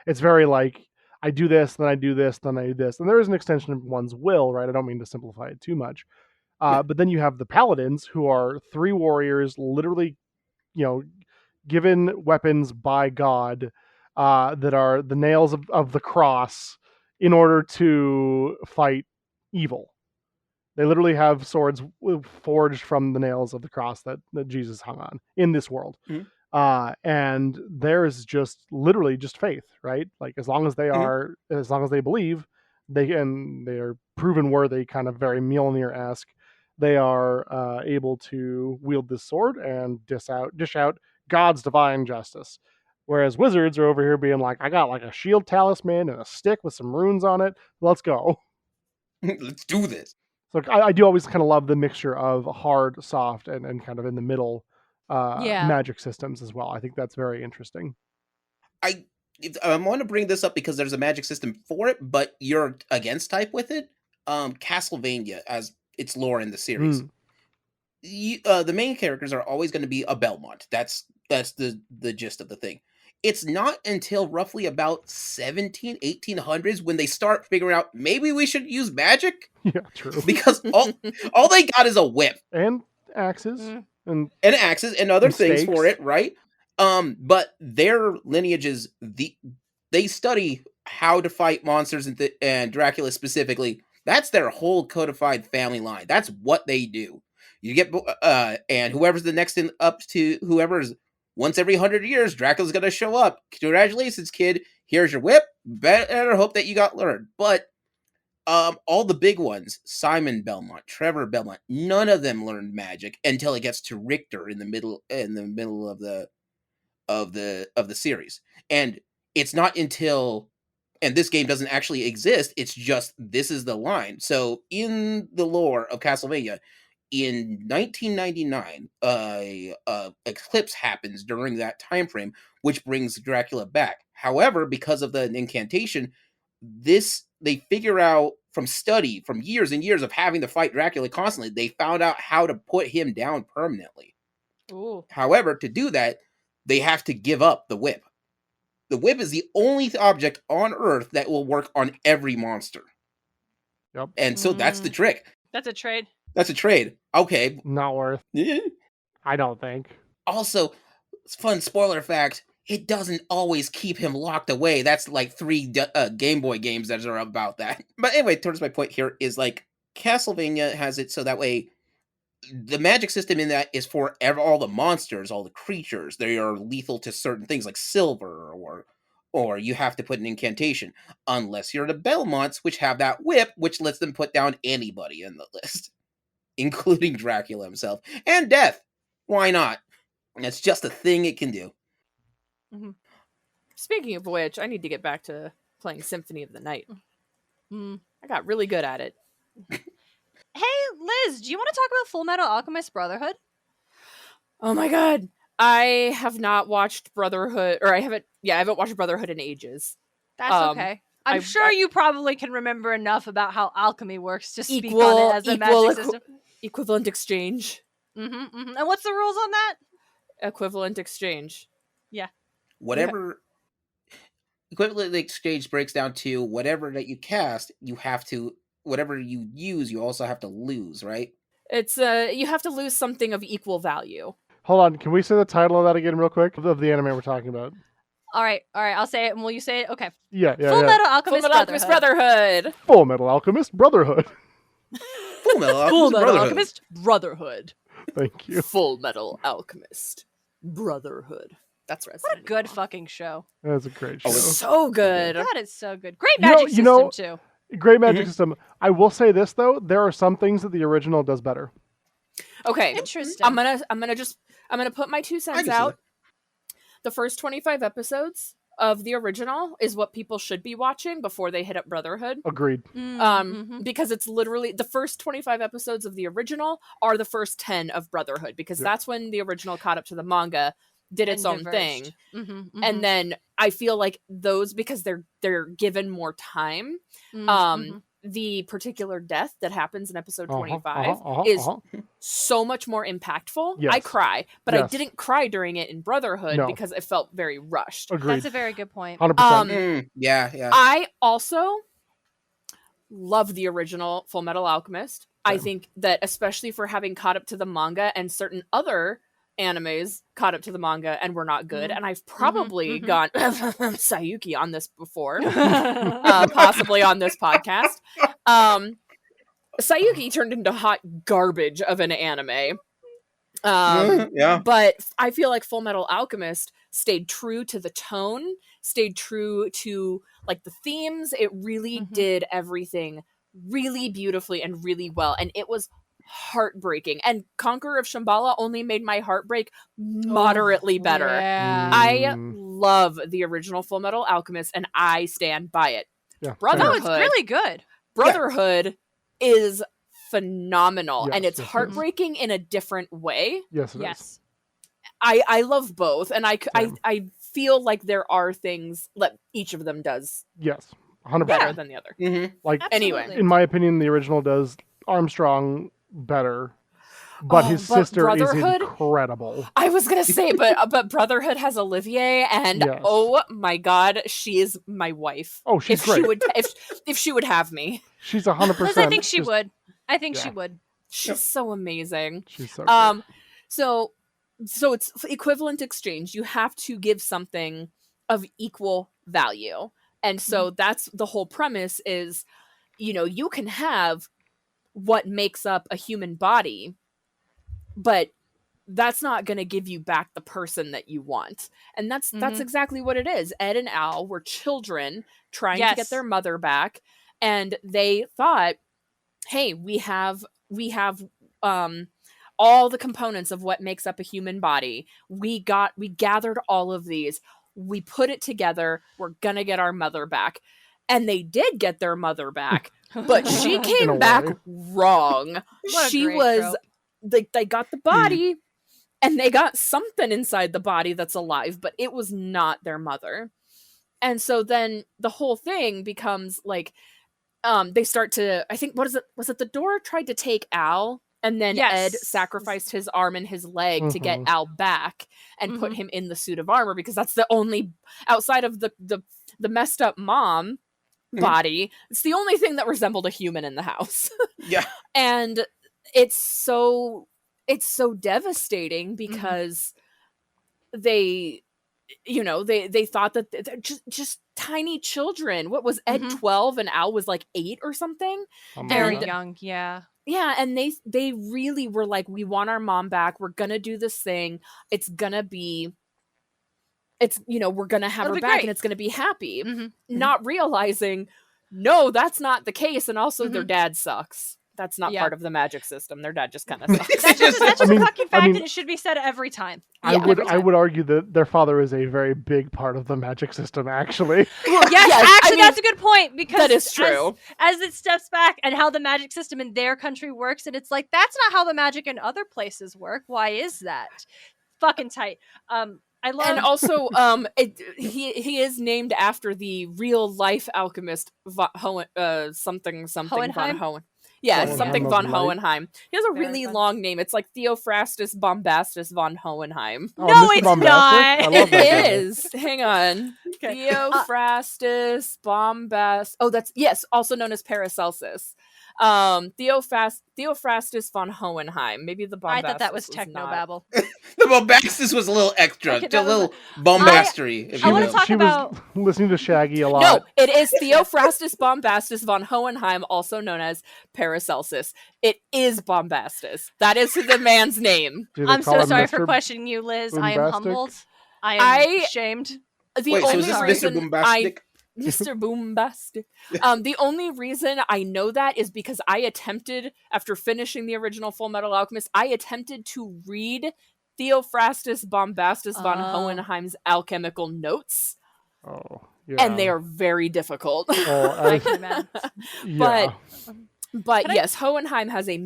It's very like, I do this, then I do this, then I do this. And there is an extension of one's will, right? I don't mean to simplify it too much. But then you have the paladins, who are 3 warriors, literally, given weapons by God that are the nails of the cross in order to fight evil. They literally have swords forged from the nails of the cross that Jesus hung on in this world. And there's just literally just faith, right? Like, as long as they believe, they are proven worthy, kind of very Mjolnir-esque, they are able to wield this sword and dish out God's divine justice. Whereas wizards are over here being like, I got like a shield talisman and a stick with some runes on it. Let's go. Let's do this. So I do always kind of love the mixture of hard, soft, and kind of in the middle magic systems as well. I think that's very interesting. I want to bring this up because there's a magic system for it, but you're against type with it. Castlevania, as its lore in the series. The main characters are always going to be a Belmont. That's the gist of the thing. It's not until roughly about 1800s when they start figuring out maybe we should use magic. Yeah, true. Because all they got is a whip and axes and axes and other things stakes for it, right? But their lineages, they study how to fight monsters and Dracula specifically. That's their whole codified family line. That's what they do. You get and whoever's the next up to whoever's once every 100 years, Dracula's gonna show up. Congratulations, kid! Here's your whip. Better hope that you got lured. But all the big ones, Simon Belmont, Trevor Belmont, none of them learned magic until it gets to Richter in the middle of the series. And it's not until, and this game doesn't actually exist, it's just this is the line. So in the lore of Castlevania, in 1999, eclipse happens during that time frame, which brings Dracula back. However, because of the incantation, they figure out from years and years of having to fight Dracula constantly, they found out how to put him down permanently. Ooh. However, to do that, they have to give up the whip. The whip is the only object on Earth that will work on every monster. Yep. And so that's the trick. That's a trade. That's a trade. Okay. Not worth. I don't think. Also, fun spoiler fact, it doesn't always keep him locked away. That's like 3 Game Boy games that are about that. But anyway, towards my point here is like Castlevania has it so that way the magic system in that is for all the monsters, all the creatures. They are lethal to certain things like silver or you have to put an incantation. Unless you're the Belmonts, which have that whip, which lets them put down anybody in the list. Including Dracula himself. And death. Why not? It's just a thing it can do. Mm-hmm. Speaking of which, I need to get back to playing Symphony of the Night. I got really good at it. Hey, Liz, do you want to talk about Full Metal Alchemist Brotherhood? Oh my god. I have not watched Brotherhood, or I haven't watched Brotherhood in ages. That's okay. I'm sure you probably can remember enough about how alchemy works to speak on it as a magic system. Equivalent exchange. And what's the rules on that? Equivalent exchange. Yeah. Whatever equivalent exchange breaks down to whatever that you cast, you have to, whatever you use, you also have to lose, right? It's you have to lose something of equal value. Hold on, can we say the title of that again real quick? Of the anime we're talking about. All right, I'll say it, and will you say it? Okay. Yeah. Full Metal Alchemist Brotherhood. Full Metal Alchemist Brotherhood. Full Metal Alchemist Brotherhood. Thank you. Full Metal Alchemist Brotherhood. That's right. What a good fucking show. That's a great show. So good. That is so good. Great magic system, too. Great magic system. I will say this, though. There are some things that the original does better. Okay. Interesting. I'm gonna put my 2 cents out. The first 25 episodes of the original is what people should be watching before they hit up Brotherhood. Agreed. Because it's literally the first 25 episodes of the original are the first 10 of Brotherhood, because that's when the original caught up to the manga, did its own thing. And then I feel like those, because they're given more time, the particular death that happens in episode 25 is so much more impactful. Yes. I cry, but I didn't cry during it in Brotherhood because it felt very rushed. Agreed. That's a very good point. 100%. Yeah. I also love the original Full Metal Alchemist. I think that, especially for having caught up to the manga, and certain other animes caught up to the manga and were not good, and I've probably gone Saiyuki on this before, possibly on this podcast. Saiyuki turned into hot garbage of an anime. But I feel like Full Metal Alchemist stayed true to the tone, stayed true to like the themes. It really did everything really beautifully and really well, and it was heartbreaking. And Conqueror of Shambhala only made my heartbreak moderately better. Yeah. I love the original Full Metal Alchemist, and I stand by it. No, it's really good. Brotherhood is phenomenal, and it's heartbreaking in a different way. Yes, it is. I love both, and I feel like there are things that each of them does 100% better than the other. Like, Absolutely. in my opinion, the original does Armstrong better, but his sister is incredible. I was gonna say, but Brotherhood has Olivier, and oh my god, she is my wife. Oh, she's great. If she would have me, she's 100%. I think she would. I think she would. She's so amazing. She's so good. So it's equivalent exchange. You have to give something of equal value, and so that's the whole premise. Is, you can have what makes up a human body, but that's not going to give you back the person that you want. And that's exactly what it is. Ed and Al were children trying to get their mother back, and they thought, hey, we have all the components of what makes up a human body. We gathered all of these. We put it together. We're going to get our mother back. And they did get their mother back, but she came back wrong. She was, they got the body, and they got something inside the body that's alive, but it was not their mother. And so then the whole thing becomes like, they start to, I think, was it the door tried to take Al? And then Ed sacrificed his arm and his leg to get Al back and put him in the suit of armor, because that's the only, outside of the messed up mom body, it's the only thing that resembled a human in the house. Yeah. And it's so devastating, because they thought that they're just tiny children. What was Ed 12 and Al was like 8 or something? Very young, yeah. Yeah, and they really were like, we want our mom back. We're gonna do this thing. We're gonna have her back, great. and it's gonna be happy. Not realizing, no, that's not the case. And also their dad sucks. That's not part of the magic system. Their dad just kind of sucks. That's just a fucking fact, and it should be said every time. I would argue that their father is a very big part of the magic system, actually. Well, yes, that's a good point, because that is true. As it steps back and how the magic system in their country works, and it's like, that's not how the magic in other places work. Why is that? Fucking tight. I love, and also, he is named after the real life alchemist something Hohenheim? von Hohen. Yeah, something von Hohenheim. He has a really long name. It's like Theophrastus Bombastus von Hohenheim. Oh, no, it's not. It is. Hang on. Okay. Theophrastus Bombast. Oh, also known as Paracelsus. Theophrastus von Hohenheim. Maybe the Bombastus. I thought that was technobabble. The Bombastus was a little extra, a little bombastery. I want to talk about. Was listening to Shaggy a lot. No, it is Theophrastus Bombastus von Hohenheim, also known as Paracelsus. It is Bombastus. That is the man's name. I'm so sorry for questioning you, Liz. Bombastic? I am humbled. I am ashamed. Wait, so is this Mr. Bombastic? Mr. Boombastic. The only reason I know that is because I attempted, after finishing the original Fullmetal Alchemist, I attempted to read Theophrastus Bombastus von Hohenheim's alchemical notes. Oh, yeah. And they are very difficult. I can imagine. But yes, Hohenheim has a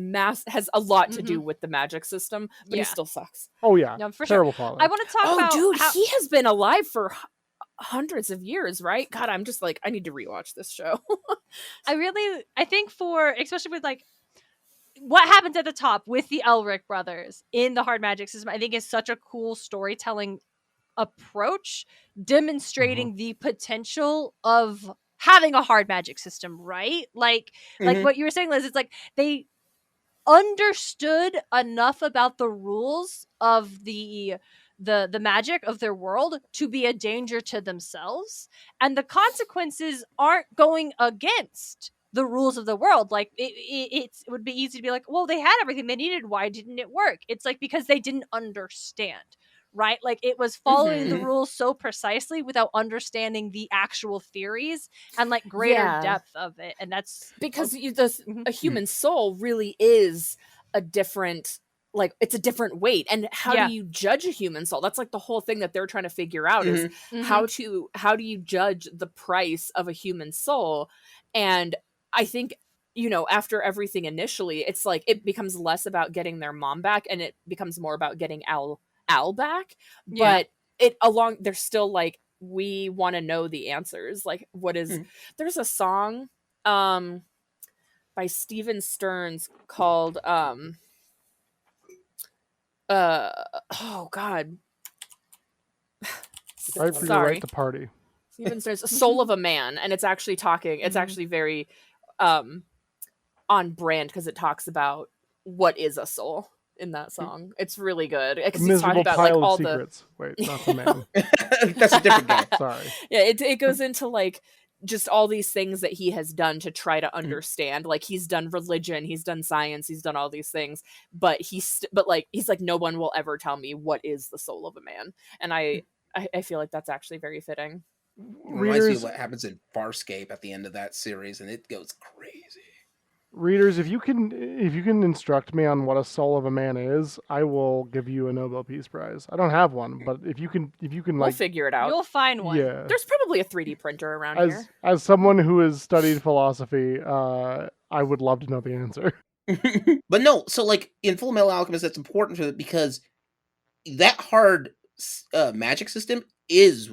lot to do with the magic system, but he still sucks. Oh yeah, no, for terrible sure. father. I want to talk about. Oh, dude, he has been alive for hundreds of years, right? God, I'm just like, I need to rewatch this show. I think especially with like what happens at the top with the Elric brothers in the hard magic system, I think is such a cool storytelling approach, demonstrating the potential of having a hard magic system, right? Like what you were saying, Liz, it's like they understood enough about the rules of the magic of their world to be a danger to themselves, and the consequences aren't going against the rules of the world. Like it would be easy to be like, well, they had everything they needed, why didn't it work? It's like, because they didn't understand, right? Like it was following the rules so precisely without understanding the actual theories and like greater depth of it. And that's because a human soul really is a different, like, it's a different weight. And how do you judge a human soul? That's like the whole thing that they're trying to figure out is how do you judge the price of a human soul? And I think, after everything initially, it's like it becomes less about getting their mom back and it becomes more about getting Al back. But they're still like, we want to know the answers. Like, what is there's a song by Steven Stearns called oh god, right for your right to party. Steven Stearns, Soul of a Man, and it's actually talking. It's actually very on brand because it talks about what is a soul in that song. It's really good because he's talking about like all secrets. Wait, not the man. That's a different guy. Sorry. Yeah, it goes into like just all these things that he has done to try to understand. Like, he's done religion, he's done science, he's done all these things, but he's like, no one will ever tell me what is the soul of a man. And I feel like that's actually very fitting. Reminds me of what happens in Farscape at the end of that series, and it goes crazy. Readers, if you can instruct me on what a soul of a man is, I will give you a Nobel Peace Prize. I don't have one, but if you can we'll figure it out. You'll find one. Yeah. There's probably a 3D printer around here. As someone who has studied philosophy, I would love to know the answer. But no, so like in Fullmetal Alchemist, that's important for it because that hard magic system is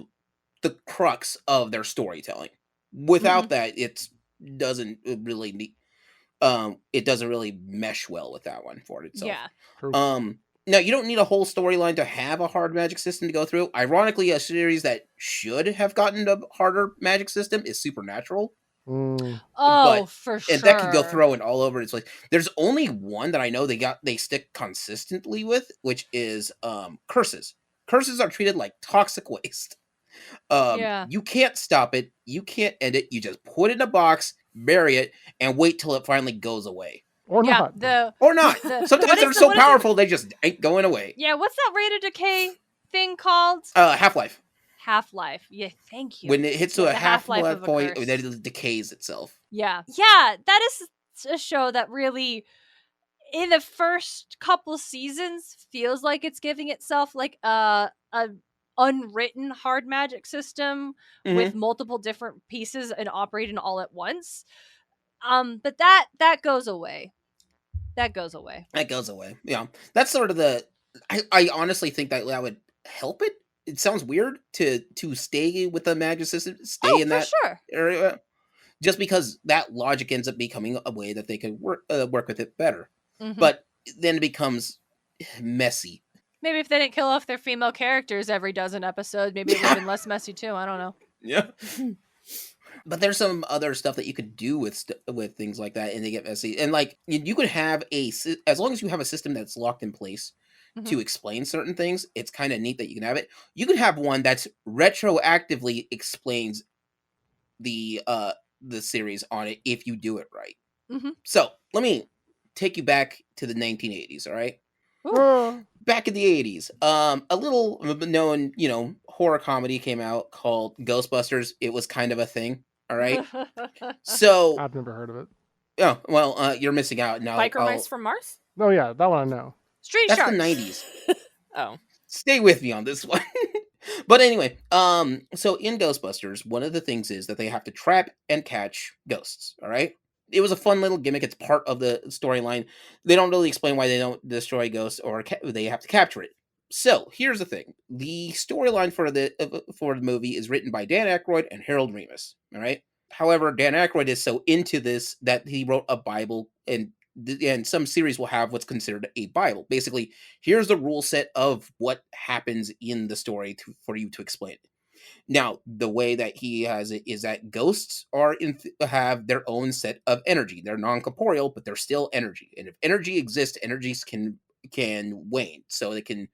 the crux of their storytelling. Without that, it doesn't really mesh well with that one for itself. Yeah. True. Now you don't need a whole storyline to have a hard magic system to go through. Ironically, a series that should have gotten a harder magic system is Supernatural. Oh, for sure. And that could go throwing all over its place. There's only one that I know they stick consistently with, which is curses. Curses are treated like toxic waste. You can't stop it. You can't end it. You just put it in a box, bury it, and wait till it finally goes away. Or not. Or not. Sometimes they're so powerful they just ain't going away. Yeah, what's that rate of decay thing called? Half-life. Half-life. Yeah, thank you. When it hits to a half-life point, then it decays itself. Yeah. Yeah, that is a show that really, in the first couple seasons, feels like it's giving itself like a unwritten hard magic system with multiple different pieces and operating all at once. But that goes away. That goes away. Yeah. That's sort of I honestly think that would help it. It sounds weird to stay with the magic system, in that area, just because that logic ends up becoming a way that they can work with it better. But then it becomes messy. Maybe if they didn't kill off their female characters every dozen episodes, maybe it would have been less messy too. I don't know. Yeah. But there's some other stuff that you could do with things like that, and they get messy. And like you could have as long as you have a system that's locked in place to explain certain things, it's kind of neat that you can have it. You could have one that's retroactively explains the series on it if you do it right. So let me take you back to the 1980s. All right. Back in the 80s, a little known, horror comedy came out called Ghostbusters. It was kind of a thing. All right. So I've never heard of it. Oh, well, you're missing out now. Biker Mice from Mars? Oh yeah, that one I know. Street That's Sharks. the 90s. Oh. Stay with me on this one. But anyway, so in Ghostbusters, one of the things is that they have to trap and catch ghosts, all right? It was a fun little gimmick. It's part of the storyline. They don't really explain why they don't destroy ghosts or they have to capture it. So here's the thing: the storyline for the movie is written by Dan Aykroyd and Harold Ramis. All right. However, Dan Aykroyd is so into this that he wrote a Bible, and some series will have what's considered a Bible. Basically, here's the rule set of what happens in the story for you to explain it. Now, the way that he has it is that ghosts have their own set of energy. They're non-corporeal, but they're still energy. And if energy exists, energies can wane. So they can,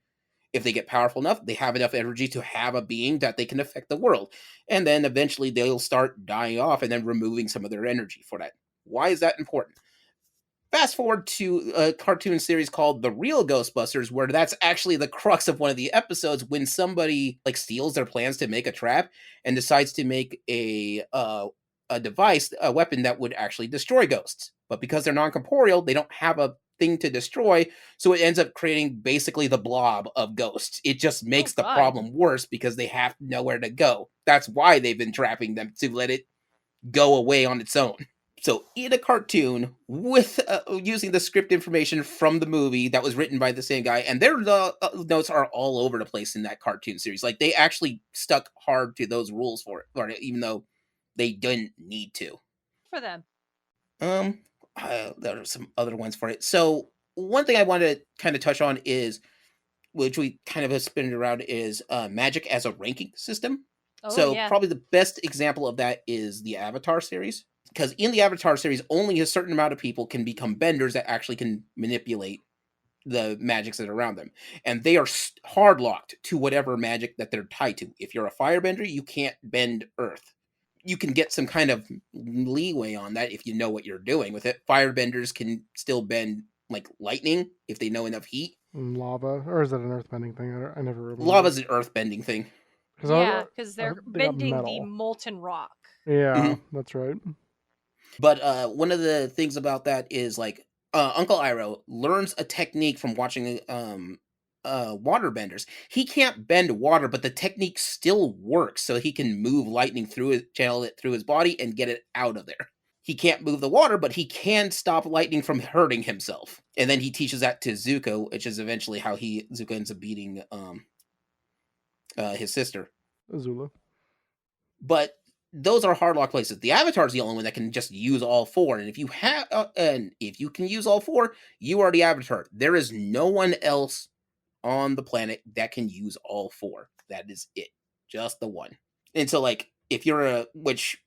if they get powerful enough, they have enough energy to have a being that they can affect the world. And then eventually they'll start dying off and then removing some of their energy for that. Why is that important? Fast forward to a cartoon series called The Real Ghostbusters, where that's actually the crux of one of the episodes when somebody steals their plans to make a trap and decides to make a device, a weapon that would actually destroy ghosts. But because they're non-corporeal, they don't have a thing to destroy, so it ends up creating basically the blob of ghosts. It just makes the problem worse because they have nowhere to go. That's why they've been trapping them, to let it go away on its own. So in a cartoon with using the script information from the movie that was written by the same guy, and their notes are all over the place in that cartoon series. They actually stuck hard to those rules for it, even though they didn't need to. For them. There are some other ones for it. So one thing I wanted to kind of touch on is, which we kind of have spinning around, is magic as a ranking system. Probably the best example of that is the Avatar series. Because in the Avatar series, only a certain amount of people can become benders that actually can manipulate the magics that are around them. And they are hard locked to whatever magic that they're tied to. If you're a firebender, you can't bend earth. you can get some kind of leeway on that if you know what you're doing with it. Firebenders can still bend like lightning if they know enough heat. Lava, or is that an earthbending thing? I never remember. Lava's an earthbending thing. Yeah, because they're they got bending the metal. molten rock. Yeah, that's right. But one of the things about that is like Uncle Iroh learns a technique from watching waterbenders. He can't bend water, but the technique still works, so he can move lightning through it, channel it through his body, and get it out of there. He can't move the water, but he can stop lightning from hurting himself. And then he teaches that to Zuko, which is eventually how Zuko ends up beating his sister. Azula. But those are hardlock places. The Avatar's the only one that can just use all four. And if you can use all four, you are the Avatar. There is no one else on the planet that can use all four. That is it. Just the one. And so, like, if you're which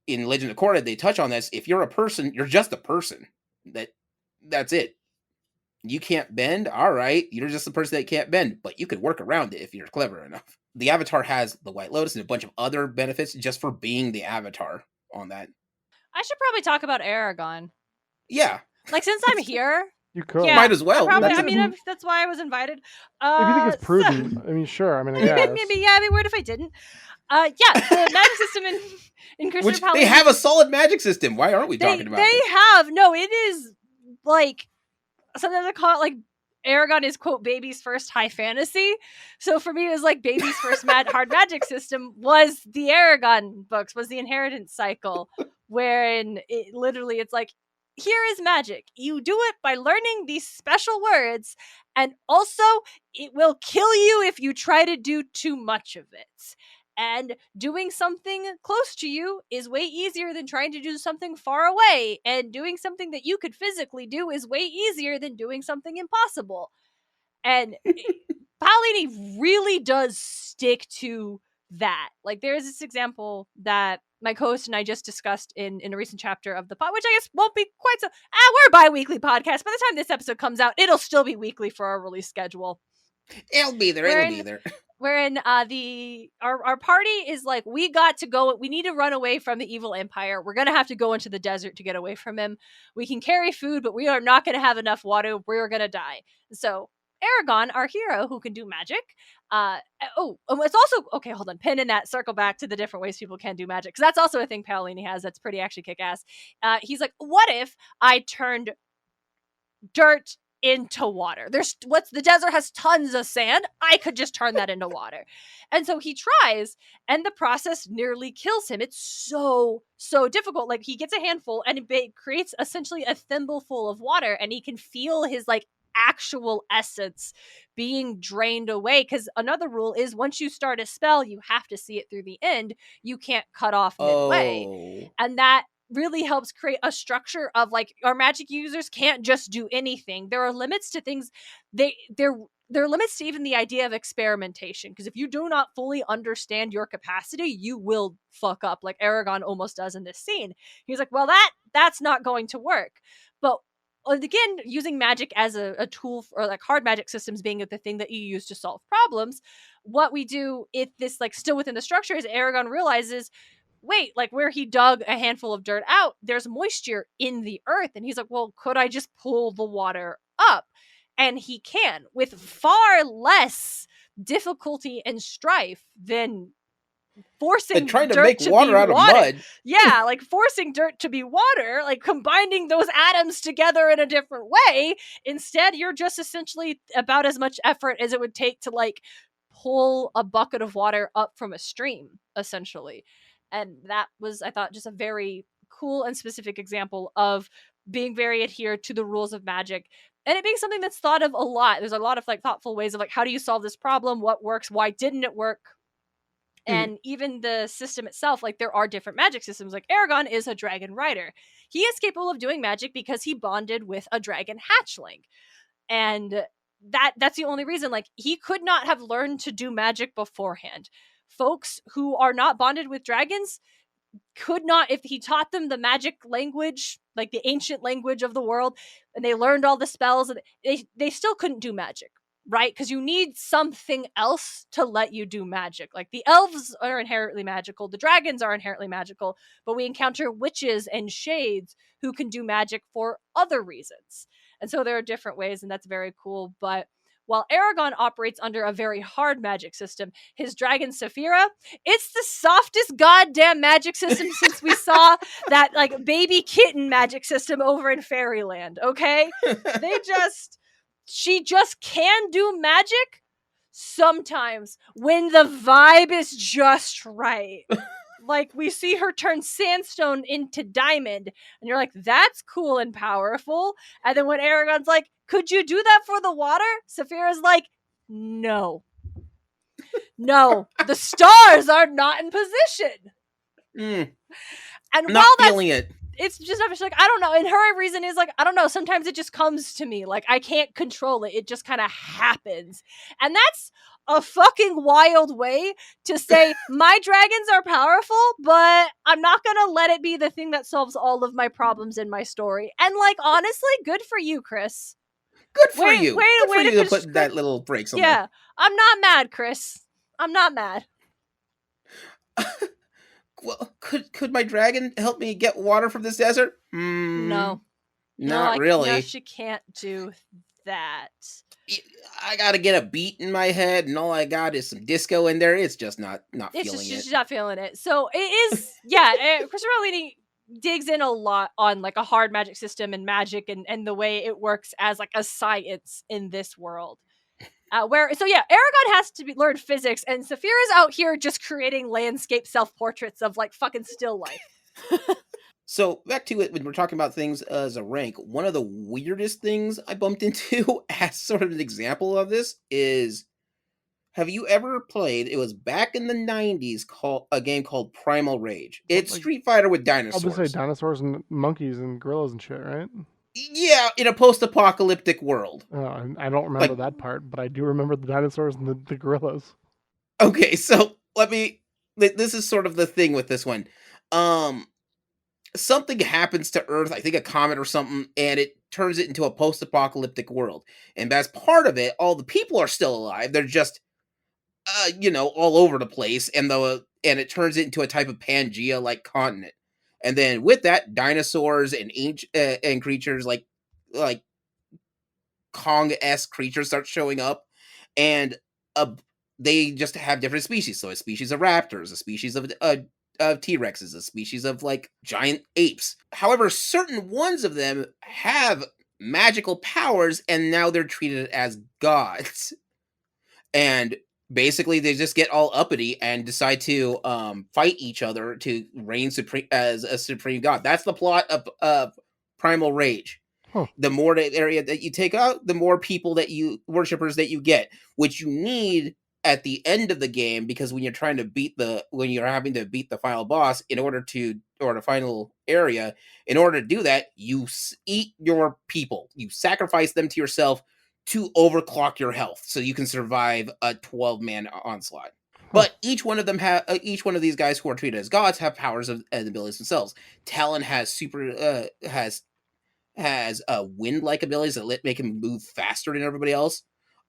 in Legend of Korra, they touch on this. If you're a person, you're just a person. That's it. You can't bend? All right. You're just the person that can't bend. But you could work around it if you're clever enough. The Avatar has the White Lotus and a bunch of other benefits just for being the Avatar on that. I should probably talk about Eragon. Yeah. Like, since I'm here... You could. Yeah, might as well. That's why I was invited. If you think it's prudent, I mean, sure. I mean, I guess. Maybe, yeah, I'd be weird if I didn't. The magic system in Christian Which they have a solid magic system. Why aren't we talking about They have. No, it is, like, sometimes I call it, like, Eragon is, quote, baby's first high fantasy. So for me, it was like baby's first hard magic system was the Eragon books, was the inheritance cycle, wherein it's like, here is magic. You do it by learning these special words, and also it will kill you if you try to do too much of it. And doing something close to you is way easier than trying to do something far away. And doing something that you could physically do is way easier than doing something impossible. And Paolini really does stick to that. Like, there's this example that my co-host and I just discussed in a recent chapter of the pod, which I guess won't be quite so... we're a bi-weekly podcast. By the time this episode comes out, it'll still be weekly for our release schedule. It'll be there. Wherein our party is like, we got to go, we need to run away from the evil empire. We're going to have to go into the desert to get away from him. We can carry food, but we are not going to have enough water. We're going to die. So Eragon, our hero who can do magic. It's also, okay, hold on, pin in that, circle back to the different ways people can do magic, because that's also a thing Paolini has that's pretty actually kick-ass. He's like, what if I turned dirt into water? The desert has tons of sand. I could just turn that into water. And so he tries, and the process nearly kills him. It's so difficult. Like, he gets a handful, and it creates essentially a thimbleful of water, and he can feel his, like, actual essence being drained away. Because another rule is, once you start a spell, you have to see it through the end. You can't cut off midway. And that really helps create a structure of, like, our magic users can't just do anything. There are limits to things. There are limits to even the idea of experimentation, because if you do not fully understand your capacity, you will fuck up, like Eragon almost does in this scene. He's like, well, that's not going to work. But again, using magic as a tool for, like, hard magic systems being the thing that you use to solve problems, what we do, if this, like, still within the structure, is Eragon realizes, wait, like, where he dug a handful of dirt out, there's moisture in the earth. And he's like, well, could I just pull the water up? And he can, with far less difficulty and strife than forcing trying to dirt make to water be out water. of mud. Yeah, like forcing dirt to be water, like combining those atoms together in a different way. Instead, you're just essentially about as much effort as it would take to, like, pull a bucket of water up from a stream, essentially. And that was, I thought, just a very cool and specific example of being very adhered to the rules of magic, and it being something that's thought of a lot. There's a lot of, like, thoughtful ways of, like, how do you solve this problem? What works? Why didn't it work? And even the system itself, like, there are different magic systems. Like, Eragon is a dragon rider. He is capable of doing magic because he bonded with a dragon hatchling. And that's the only reason. Like, he could not have learned to do magic beforehand. Folks who are not bonded with dragons could not, if he taught them the magic language, like the ancient language of the world, and they learned all the spells, and they still couldn't do magic. right? Because you need something else to let you do magic. Like the elves are inherently magical, the dragons are inherently magical, but we encounter witches and shades who can do magic for other reasons. And so there are different ways, and that's very cool. But while Eragon operates under a very hard magic system, his dragon Saphira, it's the softest goddamn magic system since we saw that like baby kitten magic system over in Fairyland, okay? She just can do magic sometimes when the vibe is just right. Like, we see her turn sandstone into diamond, and you're like, that's cool and powerful. And then when Eragon's like, could you do that for the water? Saphira's like, no. No, the stars are not in position. And not feeling it. It's just she's like, I don't know. And her reason is like, I don't know. Sometimes it just comes to me. Like, I can't control it. It just kind of happens. And that's a fucking wild way to say my dragons are powerful, but I'm not going to let it be the thing that solves all of my problems in my story. And like, honestly, good for you, Chris. Good for you. Good for you to put that little brakes on there. I'm not mad, Chris. I'm not mad. Well, could my dragon help me get water from this desert? No. Not really. No, she can't do that. I gotta get a beat in my head, and all I got is some disco in there. It's just not feeling it. She's not feeling it. So it is, yeah, Christopher Paolini digs in a lot on like a hard magic system and magic and the way it works as like a science in this world. Eragon has to learn physics, and Saphira's out here just creating landscape self-portraits of like fucking still life. So back to it, when we're talking about things as a rank, one of the weirdest things I bumped into as sort of an example of this is, have you ever played, it was back in the 90s, a game called Primal Rage. It's like Street Fighter with dinosaurs. I was gonna say dinosaurs and monkeys and gorillas and shit, right? Yeah, in a post-apocalyptic world. I don't remember that part, but I do remember the dinosaurs and the gorillas. Okay, so this is sort of the thing with this one. Something happens to Earth, I think a comet or something, and it turns it into a post-apocalyptic world. And as part of it, all the people are still alive. They're just, all over the place, and it turns it into a type of Pangea-like continent. And then with that, dinosaurs and and creatures like Kong-esque creatures start showing up, and they just have different species. So a species of raptors, a species of T-Rexes, a species of like giant apes. However, certain ones of them have magical powers, and now they're treated as gods. And basically, they just get all uppity and decide to fight each other to reign supreme as a supreme god. That's the plot of Primal Rage. Huh. The more the area that you take out, the more people worshippers that you get, which you need at the end of the game, because when you're having to beat the final boss or the final area, in order to do that, you eat your people. You sacrifice them to yourself to overclock your health, so you can survive a 12-man onslaught. But each one of these guys who are treated as gods have powers and abilities themselves. Talon has wind-like abilities that make him move faster than everybody else.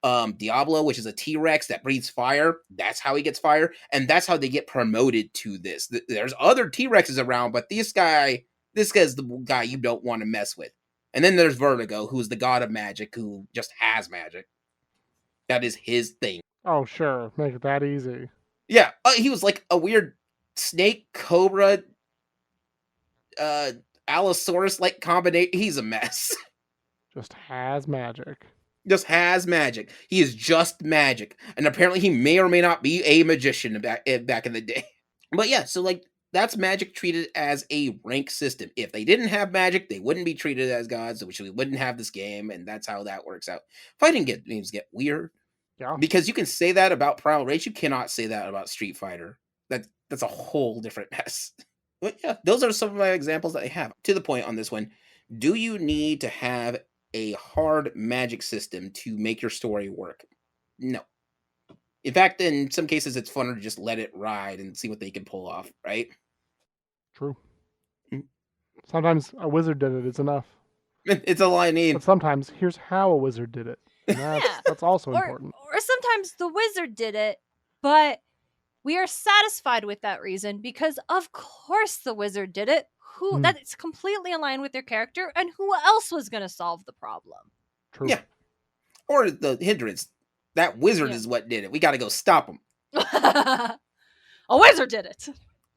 Diablo, which is a T-Rex that breathes fire, that's how he gets fire, and that's how they get promoted to this. There's other T-Rexes around, but this guy's the guy you don't want to mess with. And then there's Vertigo, who's the god of magic, who just has magic. That is his thing. Oh, sure. Make it that easy. Yeah, he was like a weird snake, cobra, Allosaurus-like combination. He's a mess. Just has magic. Just has magic. He is just magic. And apparently he may or may not be a magician back in the day. But yeah, so like, that's magic treated as a rank system. If they didn't have magic, they wouldn't be treated as gods, which we wouldn't have this game, and that's how that works out. Fighting games get weird. Yeah. Because you can say that about Primal Rage, you cannot say that about Street Fighter. That's a whole different mess. But yeah, those are some of my examples that I have. To the point on this one, do you need to have a hard magic system to make your story work? No. In fact, in some cases, it's funner to just let it ride and see what they can pull off, right? True. Sometimes a wizard did it. It's enough. It's all I need. But sometimes, here's how a wizard did it. That's also or, important. Or sometimes the wizard did it, but we are satisfied with that reason because of course the wizard did it. That's completely aligned with their character, and who else was going to solve the problem? True. Yeah. Or the hindrance. That wizard is what did it. We got to go stop him. A wizard did it.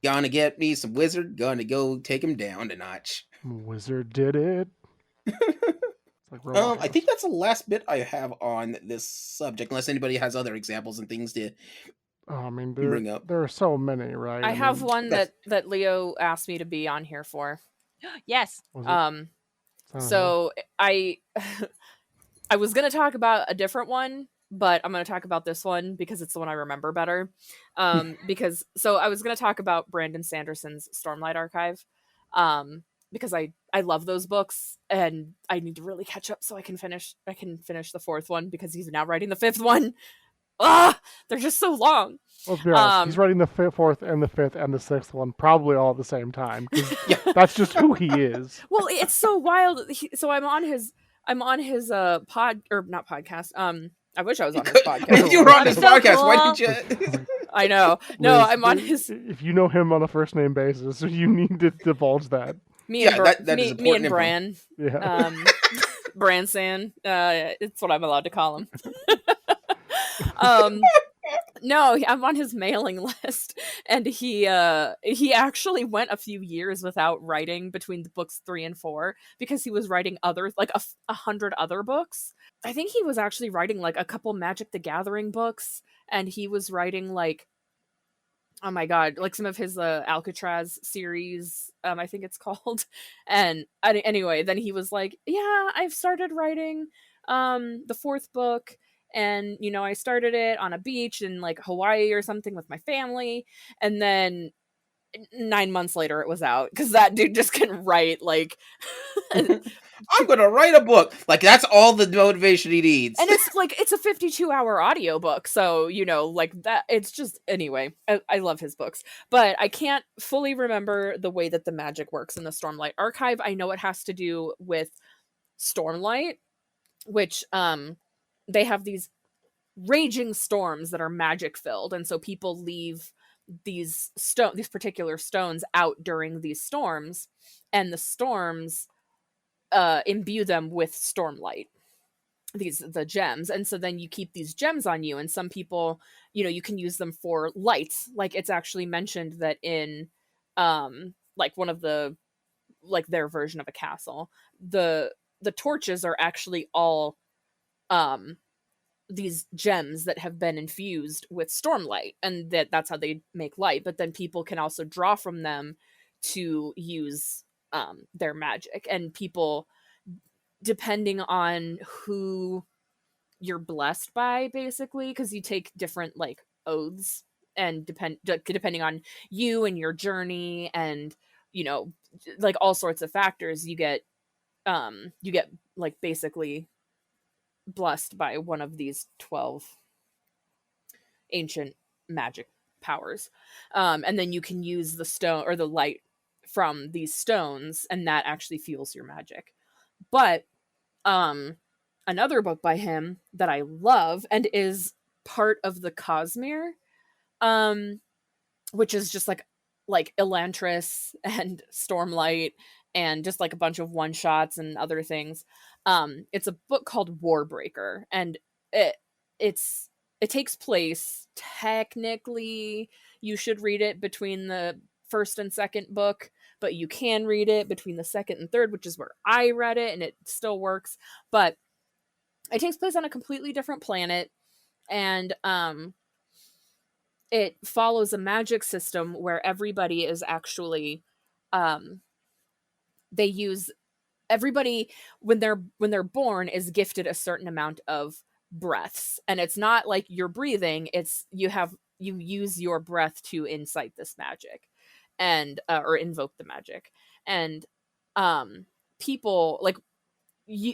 Gonna get me some wizard. Gonna go take him down a notch. Wizard did it. Like I think that's the last bit I have on this subject, unless anybody has other examples and things to bring up. There are so many, right? I have one that Leo asked me to be on here for. Yes. So I was gonna talk about a different one, but I'm gonna talk about this one because it's the one I remember better. Because I was gonna talk about Brandon Sanderson's Stormlight Archive. Because I love those books and I need to really catch up so I can finish the fourth one because he's now writing the fifth one. They're just so long. Let's be honest, he's writing the fourth and the fifth and the sixth one probably all at the same time. That's just who he is. Well, it's so wild. So I'm on his not podcast. I wish I was on his podcast. If you were on his podcast, cool. why didn't you? I know. No, I'm on his. If you know him on a first name basis, you need to divulge that. Me and Bran. Yeah. Bransan. It's what I'm allowed to call him. No, I'm on his mailing list, and he actually went a few years without writing between the books 3 and 4 because he was writing other 100 other books. I think he was actually writing like a couple Magic the Gathering books, and he was writing oh my god, like some of his Alcatraz series, I think it's called. And anyway, then he was like, yeah, I've started writing the 4th book, and I started it on a beach in like Hawaii or something with my family, and then 9 months later it was out because that dude just can write like I'm gonna write a book. Like that's all the motivation he needs. And it's a 52-hour audiobook, so like that. It's just anyway. I love his books, but I can't fully remember the way that the magic works in the Stormlight Archive. I know it has to do with Stormlight, which they have these raging storms that are magic filled, and so people leave these particular stones out during these storms, and the storms imbue them with stormlight, the gems, and so then you keep these gems on you, and some people you can use them for lights. Like it's actually mentioned that in like one of the their version of a castle, the torches are actually all these gems that have been infused with stormlight, and that's how they make light. But then people can also draw from them to use their magic, and people, depending on who you're blessed by, basically, because you take different oaths, and depending on you and your journey and all sorts of factors, you get basically blessed by one of these 12 ancient magic powers, and then you can use the stone or the light from these stones, and that actually fuels your magic. But another book by him that I love and is part of the Cosmere, which is just like Elantris and Stormlight and just like a bunch of one shots and other things. It's a book called Warbreaker, and it takes place, technically you should read it between the first and second book, but you can read it between the second and third, which is where I read it, and it still works. But it takes place on a completely different planet, and it follows a magic system where everybody is actually they use everybody when they're born is gifted a certain amount of breaths, and it's not like you're breathing, it's you use your breath to incite this magic and or invoke the magic. And people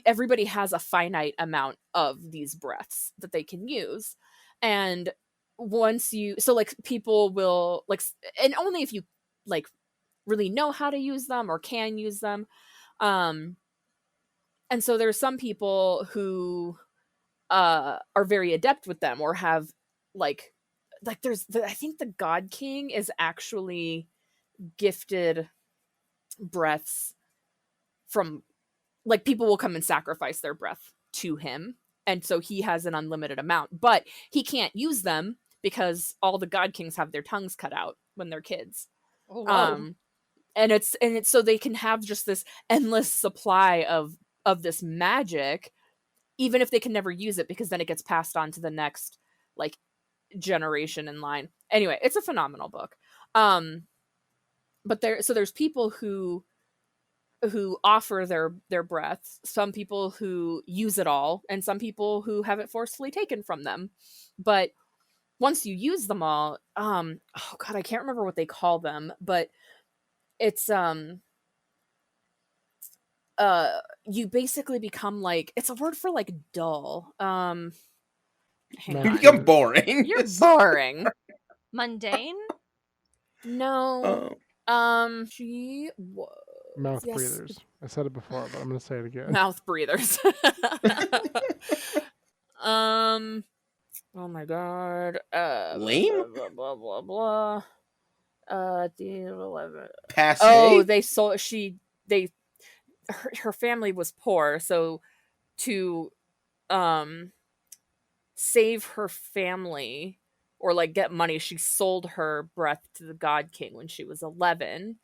everybody has a finite amount of these breaths that they can use, and once people will and only if you really know how to use them or can use them. And so there's some people who are very adept with them, or have like there's I think the God King is actually gifted breaths from, like, people will come and sacrifice their breath to him, and so he has an unlimited amount, but he can't use them because all the God Kings have their tongues cut out when they're kids. Oh, wow. And it's so they can have just this endless supply of this magic, even if they can never use it, because then it gets passed on to the next, like, generation in line. Anyway, it's a phenomenal book. But there's people who offer their breath, some people who use it all, and some people who have it forcefully taken from them. But once you use them all, oh god, I can't remember what they call them, but it's you basically become like, it's a word for like dull. Hang No. on. You're boring. You're boring. Mundane? No. Oh. She was Mouth yes. breathers. I said it before, but I'm going to say it again. Mouth breathers. Oh my god. Lame? Blah blah blah blah. The 11. Passe? Oh, her family was poor, so to save her family, or like get money, she sold her breath to the God King when she was 11,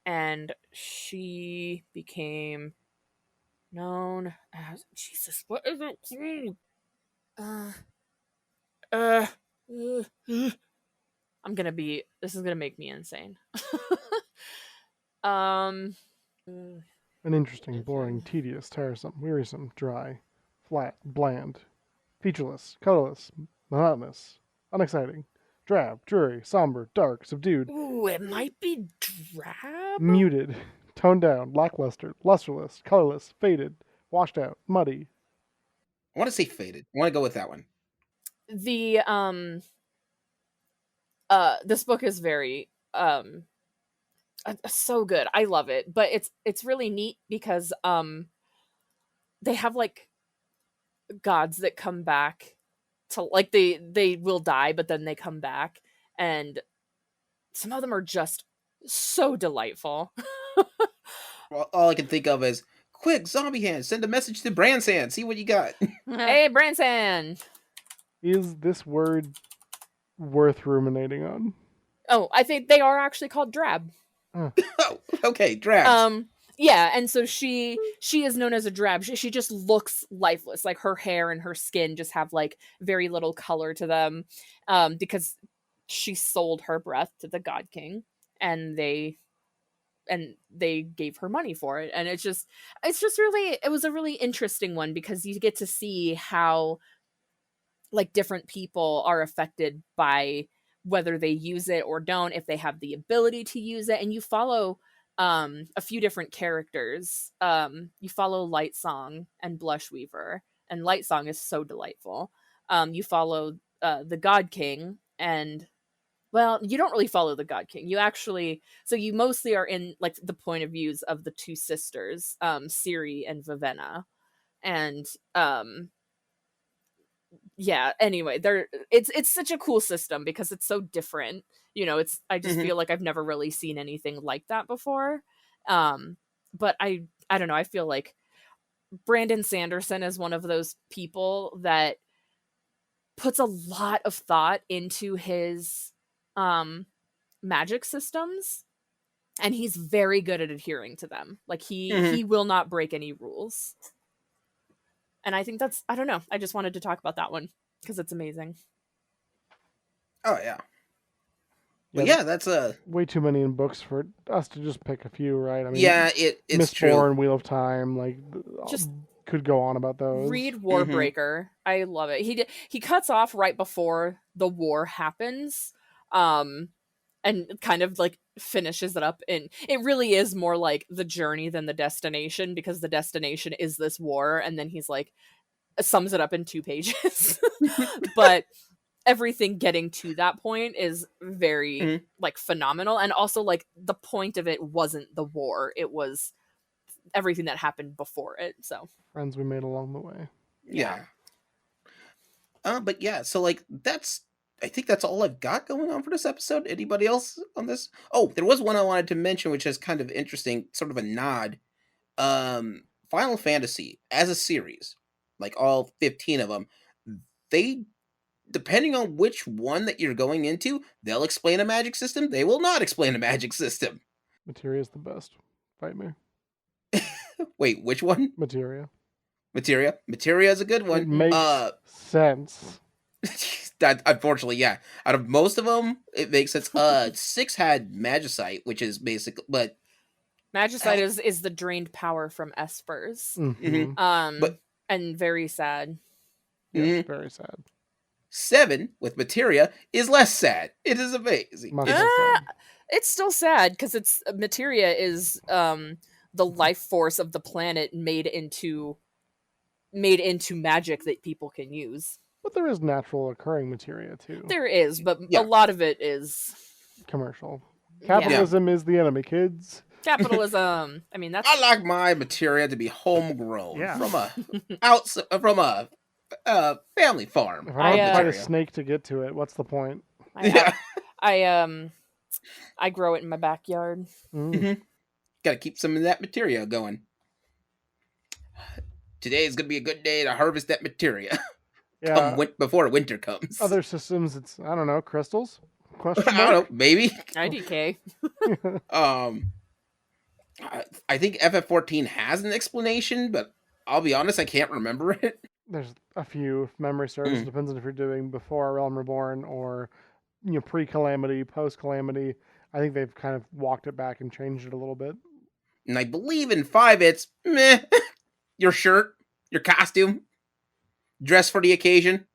and she became known as, Jesus, what is it? This is gonna make me insane. An interesting, boring, tedious, tiresome, wearisome, dry, flat, bland, featureless, colorless, monotonous, unexciting, drab, dreary, somber, dark, subdued. Ooh, it might be drab. Muted, toned down, lackluster, lusterless, colorless, faded, washed out, muddy. I want to say faded. I want to go with that one. The this book is very so good. I love it, but it's really neat because they have like gods that come back to, like, they will die, but then they come back, and some of them are just so delightful. Well, all I can think of is, quick, zombie hand, send a message to Bransan, see what you got. Hey, Branson. Is this word worth ruminating on? Oh, I think they are actually called drab. Oh, okay, drabs. Yeah, and so she is known as a drab. She just looks lifeless. Like, her hair and her skin just have like very little color to them, because she sold her breath to the God King, and they gave her money for it. And it was a really interesting one, because you get to see how, like, different people are affected by whether they use it or don't, if they have the ability to use it. And you follow a few different characters. You follow Lightsong and Blushweaver, and Lightsong is so delightful. You follow the God King, and, well, you don't really follow the God King. You mostly are in, like, the point of views of the two sisters, Ciri and Vivenna. And yeah, anyway, it's such a cool system because it's so different. I just feel like I've never really seen anything like that before. But I don't know, I feel like Brandon Sanderson is one of those people that puts a lot of thought into his magic systems, and he's very good at adhering to them. Like, he will not break any rules. And I think I don't know, I just wanted to talk about that one because it's amazing. Oh, yeah. Well, yeah, that's way too many in books for us to just pick a few, right? I mean, yeah, it's Mistborn, true. Wheel of Time, like, Just could go on about those. Read Warbreaker. I love it. He cuts off right before the war happens, and kind of like finishes it up, and it really is more like the journey than the destination, because the destination is this war, and then he's like sums it up in 2 pages. But everything getting to that point is very like phenomenal, and also, like, the point of it wasn't the war, it was everything that happened before it. So friends we made along the way. Yeah. But yeah, so like I think that's all I've got going on for this episode. Anybody else on this? Oh, there was one I wanted to mention, which is kind of interesting, sort of a nod. Final Fantasy as a series, like all 15 of them, they, depending on which one that you're going into, they'll explain a magic system. They will not explain a magic system. Materia's the best. Fight me. Wait, which one? Materia. Materia is a good one. It makes sense. That, unfortunately, yeah. Out of most of them, it makes sense. 6 had Magicite, which is basic, but Magicite is the drained power from espers. Mm-hmm. And very sad. Yes, very sad. 7 with Materia is less sad. It is amazing. Much It's- less sad. It's still sad because it's Materia is the life force of the planet made into magic that people can use. But there is natural occurring materia too. There is, but Yeah. a lot of it is Commercial. Capitalism is the enemy, kids. capitalism. I mean, that's I like my Materia to be homegrown Yeah. from a family farm. If I don't I, fight a Materia. snake to get to it, what's the point? Yeah. I grow it in my backyard. Mm. Got to keep some of that Materia going. Today is going to be a good day to harvest that Materia. Yeah. Before winter comes. Other systems, it's, I don't know, crystals? Question I don't know, maybe. IDK. I think FF14 has an explanation, but I'll be honest, I can't remember it. There's a few, if memory serves. Mm. Depends on if you're doing before Realm Reborn or pre-calamity, post-calamity. I think they've kind of walked it back and changed it a little bit. And I believe in 5 it's meh. Your shirt, your costume, dress for the occasion.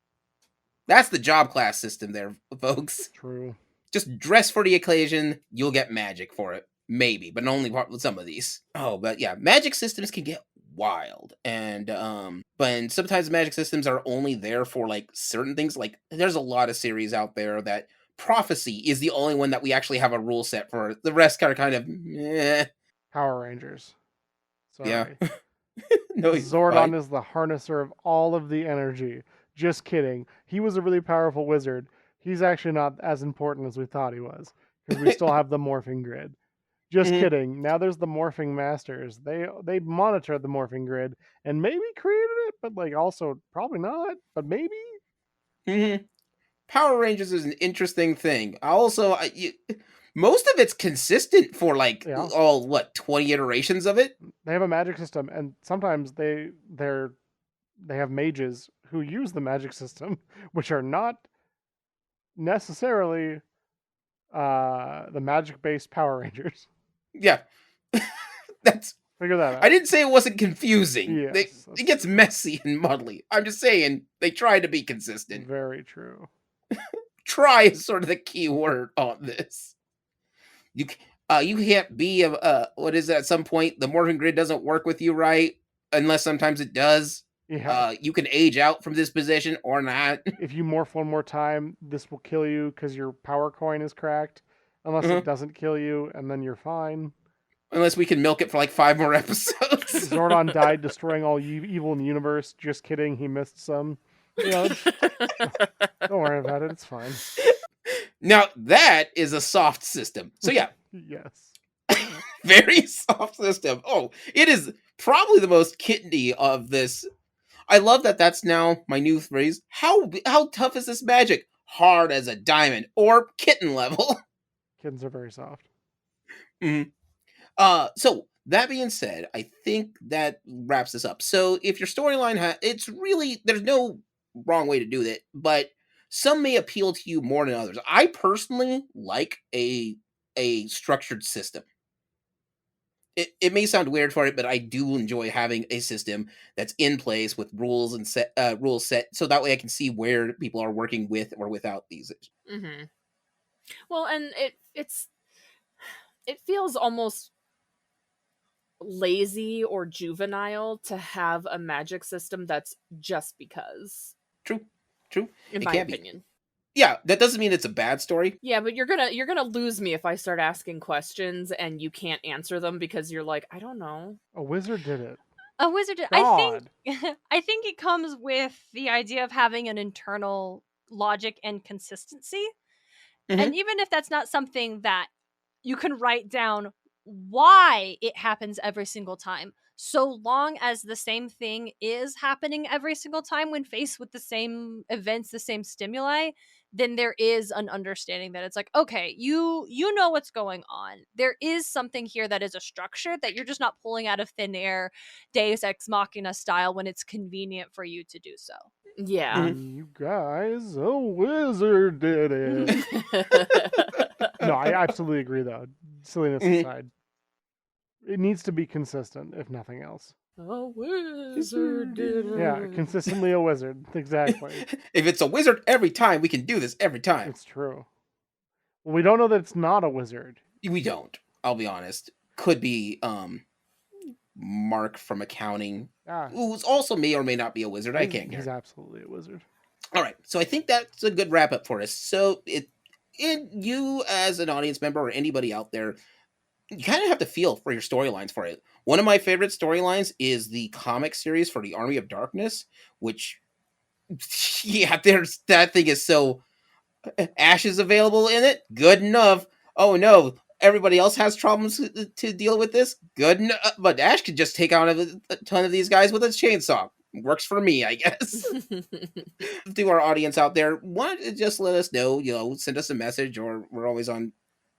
That's the job class system there, folks. True. Just dress for the occasion, you'll get magic for it. Maybe, but only with some of these. Oh, but yeah, magic systems can get wild. And but sometimes magic systems are only there for like certain things. Like there's a lot of series out there that Prophecy is the only one that we actually have a rule set for. The rest are kind of Power Rangers. Sorry. Yeah. No, Zordon is the harnesser of all of the energy. Just kidding. He was a really powerful wizard. He's actually not as important as we thought he was, because we still have the morphing grid. Just Mhm. kidding. Now there's the morphing masters. They monitor the morphing grid and maybe created it, but like also probably not. But maybe. Mhm. Power Rangers is an interesting thing. Also, most of it's consistent for like Yeah. all 20 iterations of it. They have a magic system, and sometimes they have mages who use the magic system, which are not necessarily the magic-based Power Rangers. Yeah. That's Figure that out. I didn't say it wasn't confusing. Yes, It gets messy and muddly. I'm just saying they try to be consistent. Very true. Try is sort of the key word on this. You can't be what is it, at some point the morphing grid doesn't work with you right, unless sometimes it does. Yeah. You can age out from this position or not. If you morph one more time, this will kill you because your power coin is cracked. Unless Mhm. it doesn't kill you, and then you're fine. Unless we can milk it for like 5 more episodes. Zordon died destroying all evil in the universe. Just kidding, he missed some. Don't worry about it, it's fine. Now that is a soft system. So yeah, Yes. very soft system. Oh, it is probably the most kitteny of this. I love that that's now my new phrase. How tough is this magic? Hard as a diamond or kitten level. Kittens are very soft. Mhm. So that being said, I think that wraps this up. So if your storyline it's really, there's no wrong way to do it, but some may appeal to you more than others. I personally like a structured system. It may sound weird for it, but I do enjoy having a system that's in place with rules and rules set, so that way I can see where people are working with or without these. Mm-hmm. Well, and it feels almost lazy or juvenile to have a magic system that's just because. True. In It my can be. opinion. Yeah, that doesn't mean it's a bad story. Yeah, but you're gonna lose me if I start asking questions and you can't answer them because you're like, I don't know. A wizard did it. A wizard, I God. think I think it comes with the idea of having an internal logic and consistency. And even if that's not something that you can write down why it happens every single time, so long as the same thing is happening every single time when faced with the same events, the same stimuli, then there is an understanding that it's like, okay, you know what's going on. There is something here that is a structure that you're just not pulling out of thin air, Deus Ex Machina style, when it's convenient for you to do so. Yeah. You guys, a wizard did it. No, I absolutely agree, though. Silliness aside. It needs to be consistent, if nothing else. A wizard did it. Yeah, consistently a wizard. Exactly. If it's a wizard every time, we can do this every time. It's true. Well, we don't know that it's not a wizard. We don't. I'll be honest. Could be Mark from accounting, who's also may or may not be a wizard. I can't. He's absolutely a wizard. All right, so I think that's a good wrap up for us. So you as an audience member or anybody out there, you kind of have to feel for your storylines for it. One of my favorite storylines is the comic series for the Army of Darkness, which, yeah, that thing is so... Ash is available in it? Good enough. Oh no, everybody else has problems to deal with this? Good enough. But Ash could just take out a ton of these guys with a chainsaw. Works for me, I guess. To our audience out there, why don't you just let us know, send us a message, or we're always on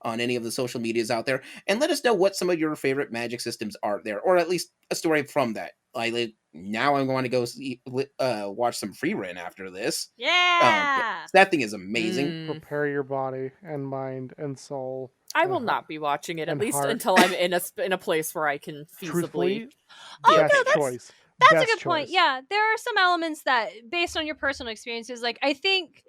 any of the social medias out there, and let us know what some of your favorite magic systems are there, or at least a story from that. Like, now I'm going to go watch some Frieren after this. Yeah! That thing is amazing. Prepare your body and mind and soul. I will not be watching it, at least heart. until I'm in a place where I can feasibly... Truthfully, Oh, best no, choice. That's Best a good point. choice. Yeah, there are some elements that, based on your personal experiences, like, I think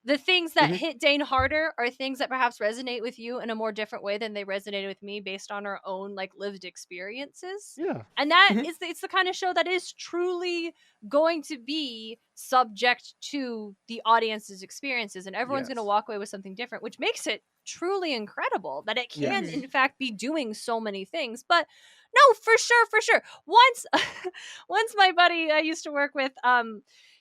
the things that hit Dane harder are things that perhaps resonate with you in a more different way than they resonated with me based on our own, like, lived experiences. Yeah. And that is it's the kind of show that is truly going to be subject to the audience's experiences, and everyone's going to walk away with something different, which makes it truly incredible that it can in fact be doing so many things. But no, for sure. Once my buddy I used to work with,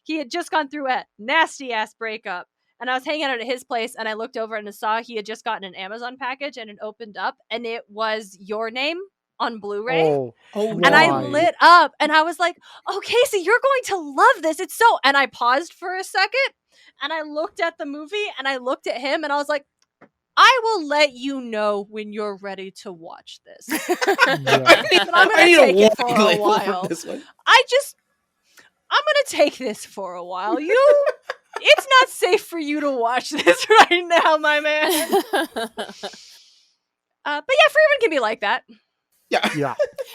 he had just gone through a nasty ass breakup, and I was hanging out at his place, and I looked over and I saw he had just gotten an Amazon package, and it opened up, and it was Your Name on Blu-ray. Oh, and I lit up, and I was like, "Oh, Casey, you're going to love this. It's so..." And I paused for a second, and I looked at the movie, and I looked at him, and I was like, "I will let you know when you're ready to watch this." I'm gonna take it for a while. I'm gonna take this for a while. It's not safe for you to watch this right now, my man. But yeah, Frieren can be like that. Yeah.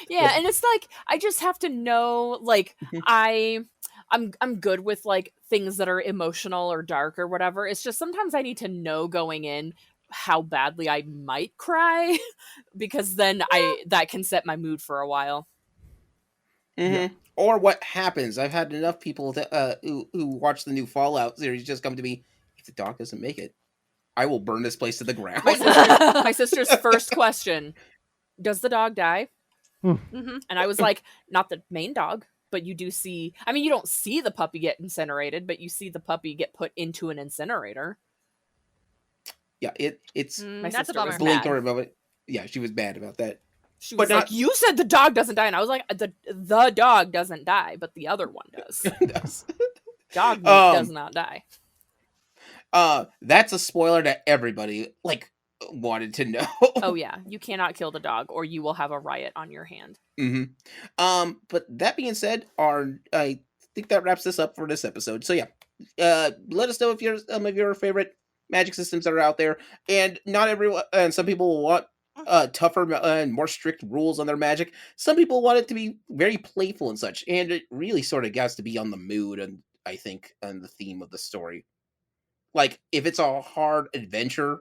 And it's like, I just have to know, like, I'm good with, like, things that are emotional or dark or whatever. It's just sometimes I need to know going in how badly I might cry, because then that can set my mood for a while. Or what happens. I've had enough people who watch the new Fallout series just come to me, if the dog doesn't make it, I will burn this place to the ground. My sister's first question: does the dog die? Mm-hmm. And I was like, not the main dog, but you do see... I mean, you don't see the puppy get incinerated, but you see the puppy get put into an incinerator. Yeah, it's... My that's a sister bummer. was mad. About it. Yeah, she was mad about that. She was like, you said the dog doesn't die. And I was like, the dog doesn't die, but the other one does. Dog does not die. That's a spoiler that everybody, like, wanted to know. Oh yeah, you cannot kill the dog or you will have a riot on your hand. But that being said, I think that wraps this up for this episode. So yeah, let us know if you're some of your favorite magic systems that are out there, and not everyone, and some people will want tougher and more strict rules on their magic. Some people want it to be very playful and such, and it really sort of has to be on the mood and I think on the theme of the story. Like, if it's a hard adventure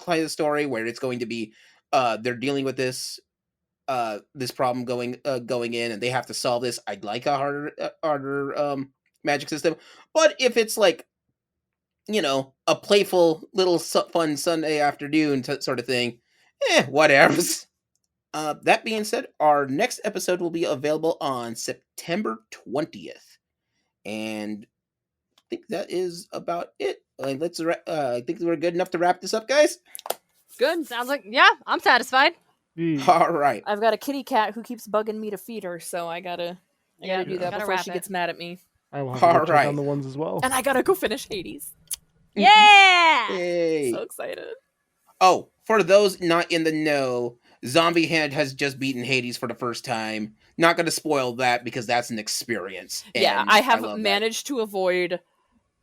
kind of story where it's going to be they're dealing with this problem going in and they have to solve this, I'd like a harder magic system. But if it's like, a playful little fun Sunday afternoon sort of thing, whatever. That being said, our next episode will be available on September 20th. And I think that is about it. I think we're good enough to wrap this up, guys. Good. Sounds like, yeah, I'm satisfied. All right. I've got a kitty cat who keeps bugging me to feed her, so I gotta do that gotta before wrap she it. gets mad at me. I will have to go check Alright. on the ones as well. And I gotta go finish Hades. Yeah! Yay. So excited. Oh, for those not in the know, Zombie Hand has just beaten Hades for the first time. Not going to spoil that because that's an experience. Yeah, and I have love that. managed to avoid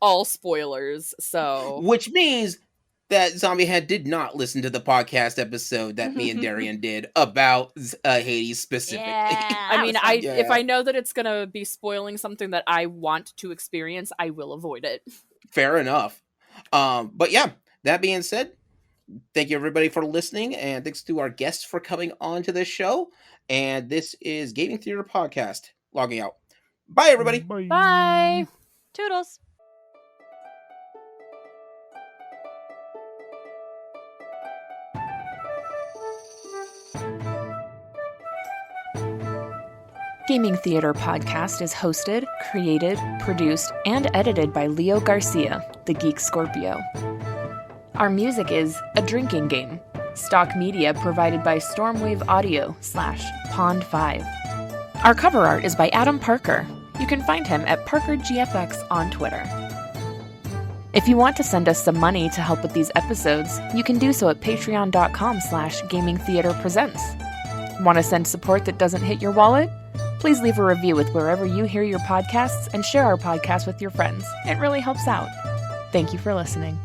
all spoilers, so... Which means that Zombie Hand did not listen to the podcast episode that me and Darian did about Hades specifically. Yeah, I mean, if Yeah. I know that it's gonna be spoiling something that I want to experience, I will avoid it. Fair enough. But yeah, that being said, thank you everybody for listening, and thanks to our guests for coming on to this show. And this is Gaming Theater Podcast, logging out. Bye, everybody. Bye! Toodles. Gaming Theater Podcast is hosted, created, produced, and edited by Leo Garcia, the Geek Scorpio. Our music is A Drinking Game. Stock media provided by Stormwave Audio /Pond5. Our cover art is by Adam Parker. You can find him at ParkerGFX on Twitter. If you want to send us some money to help with these episodes, you can do so at patreon.com/gamingtheaterpresents. Want to send support that doesn't hit your wallet? Please leave a review with wherever you hear your podcasts and share our podcast with your friends. It really helps out. Thank you for listening.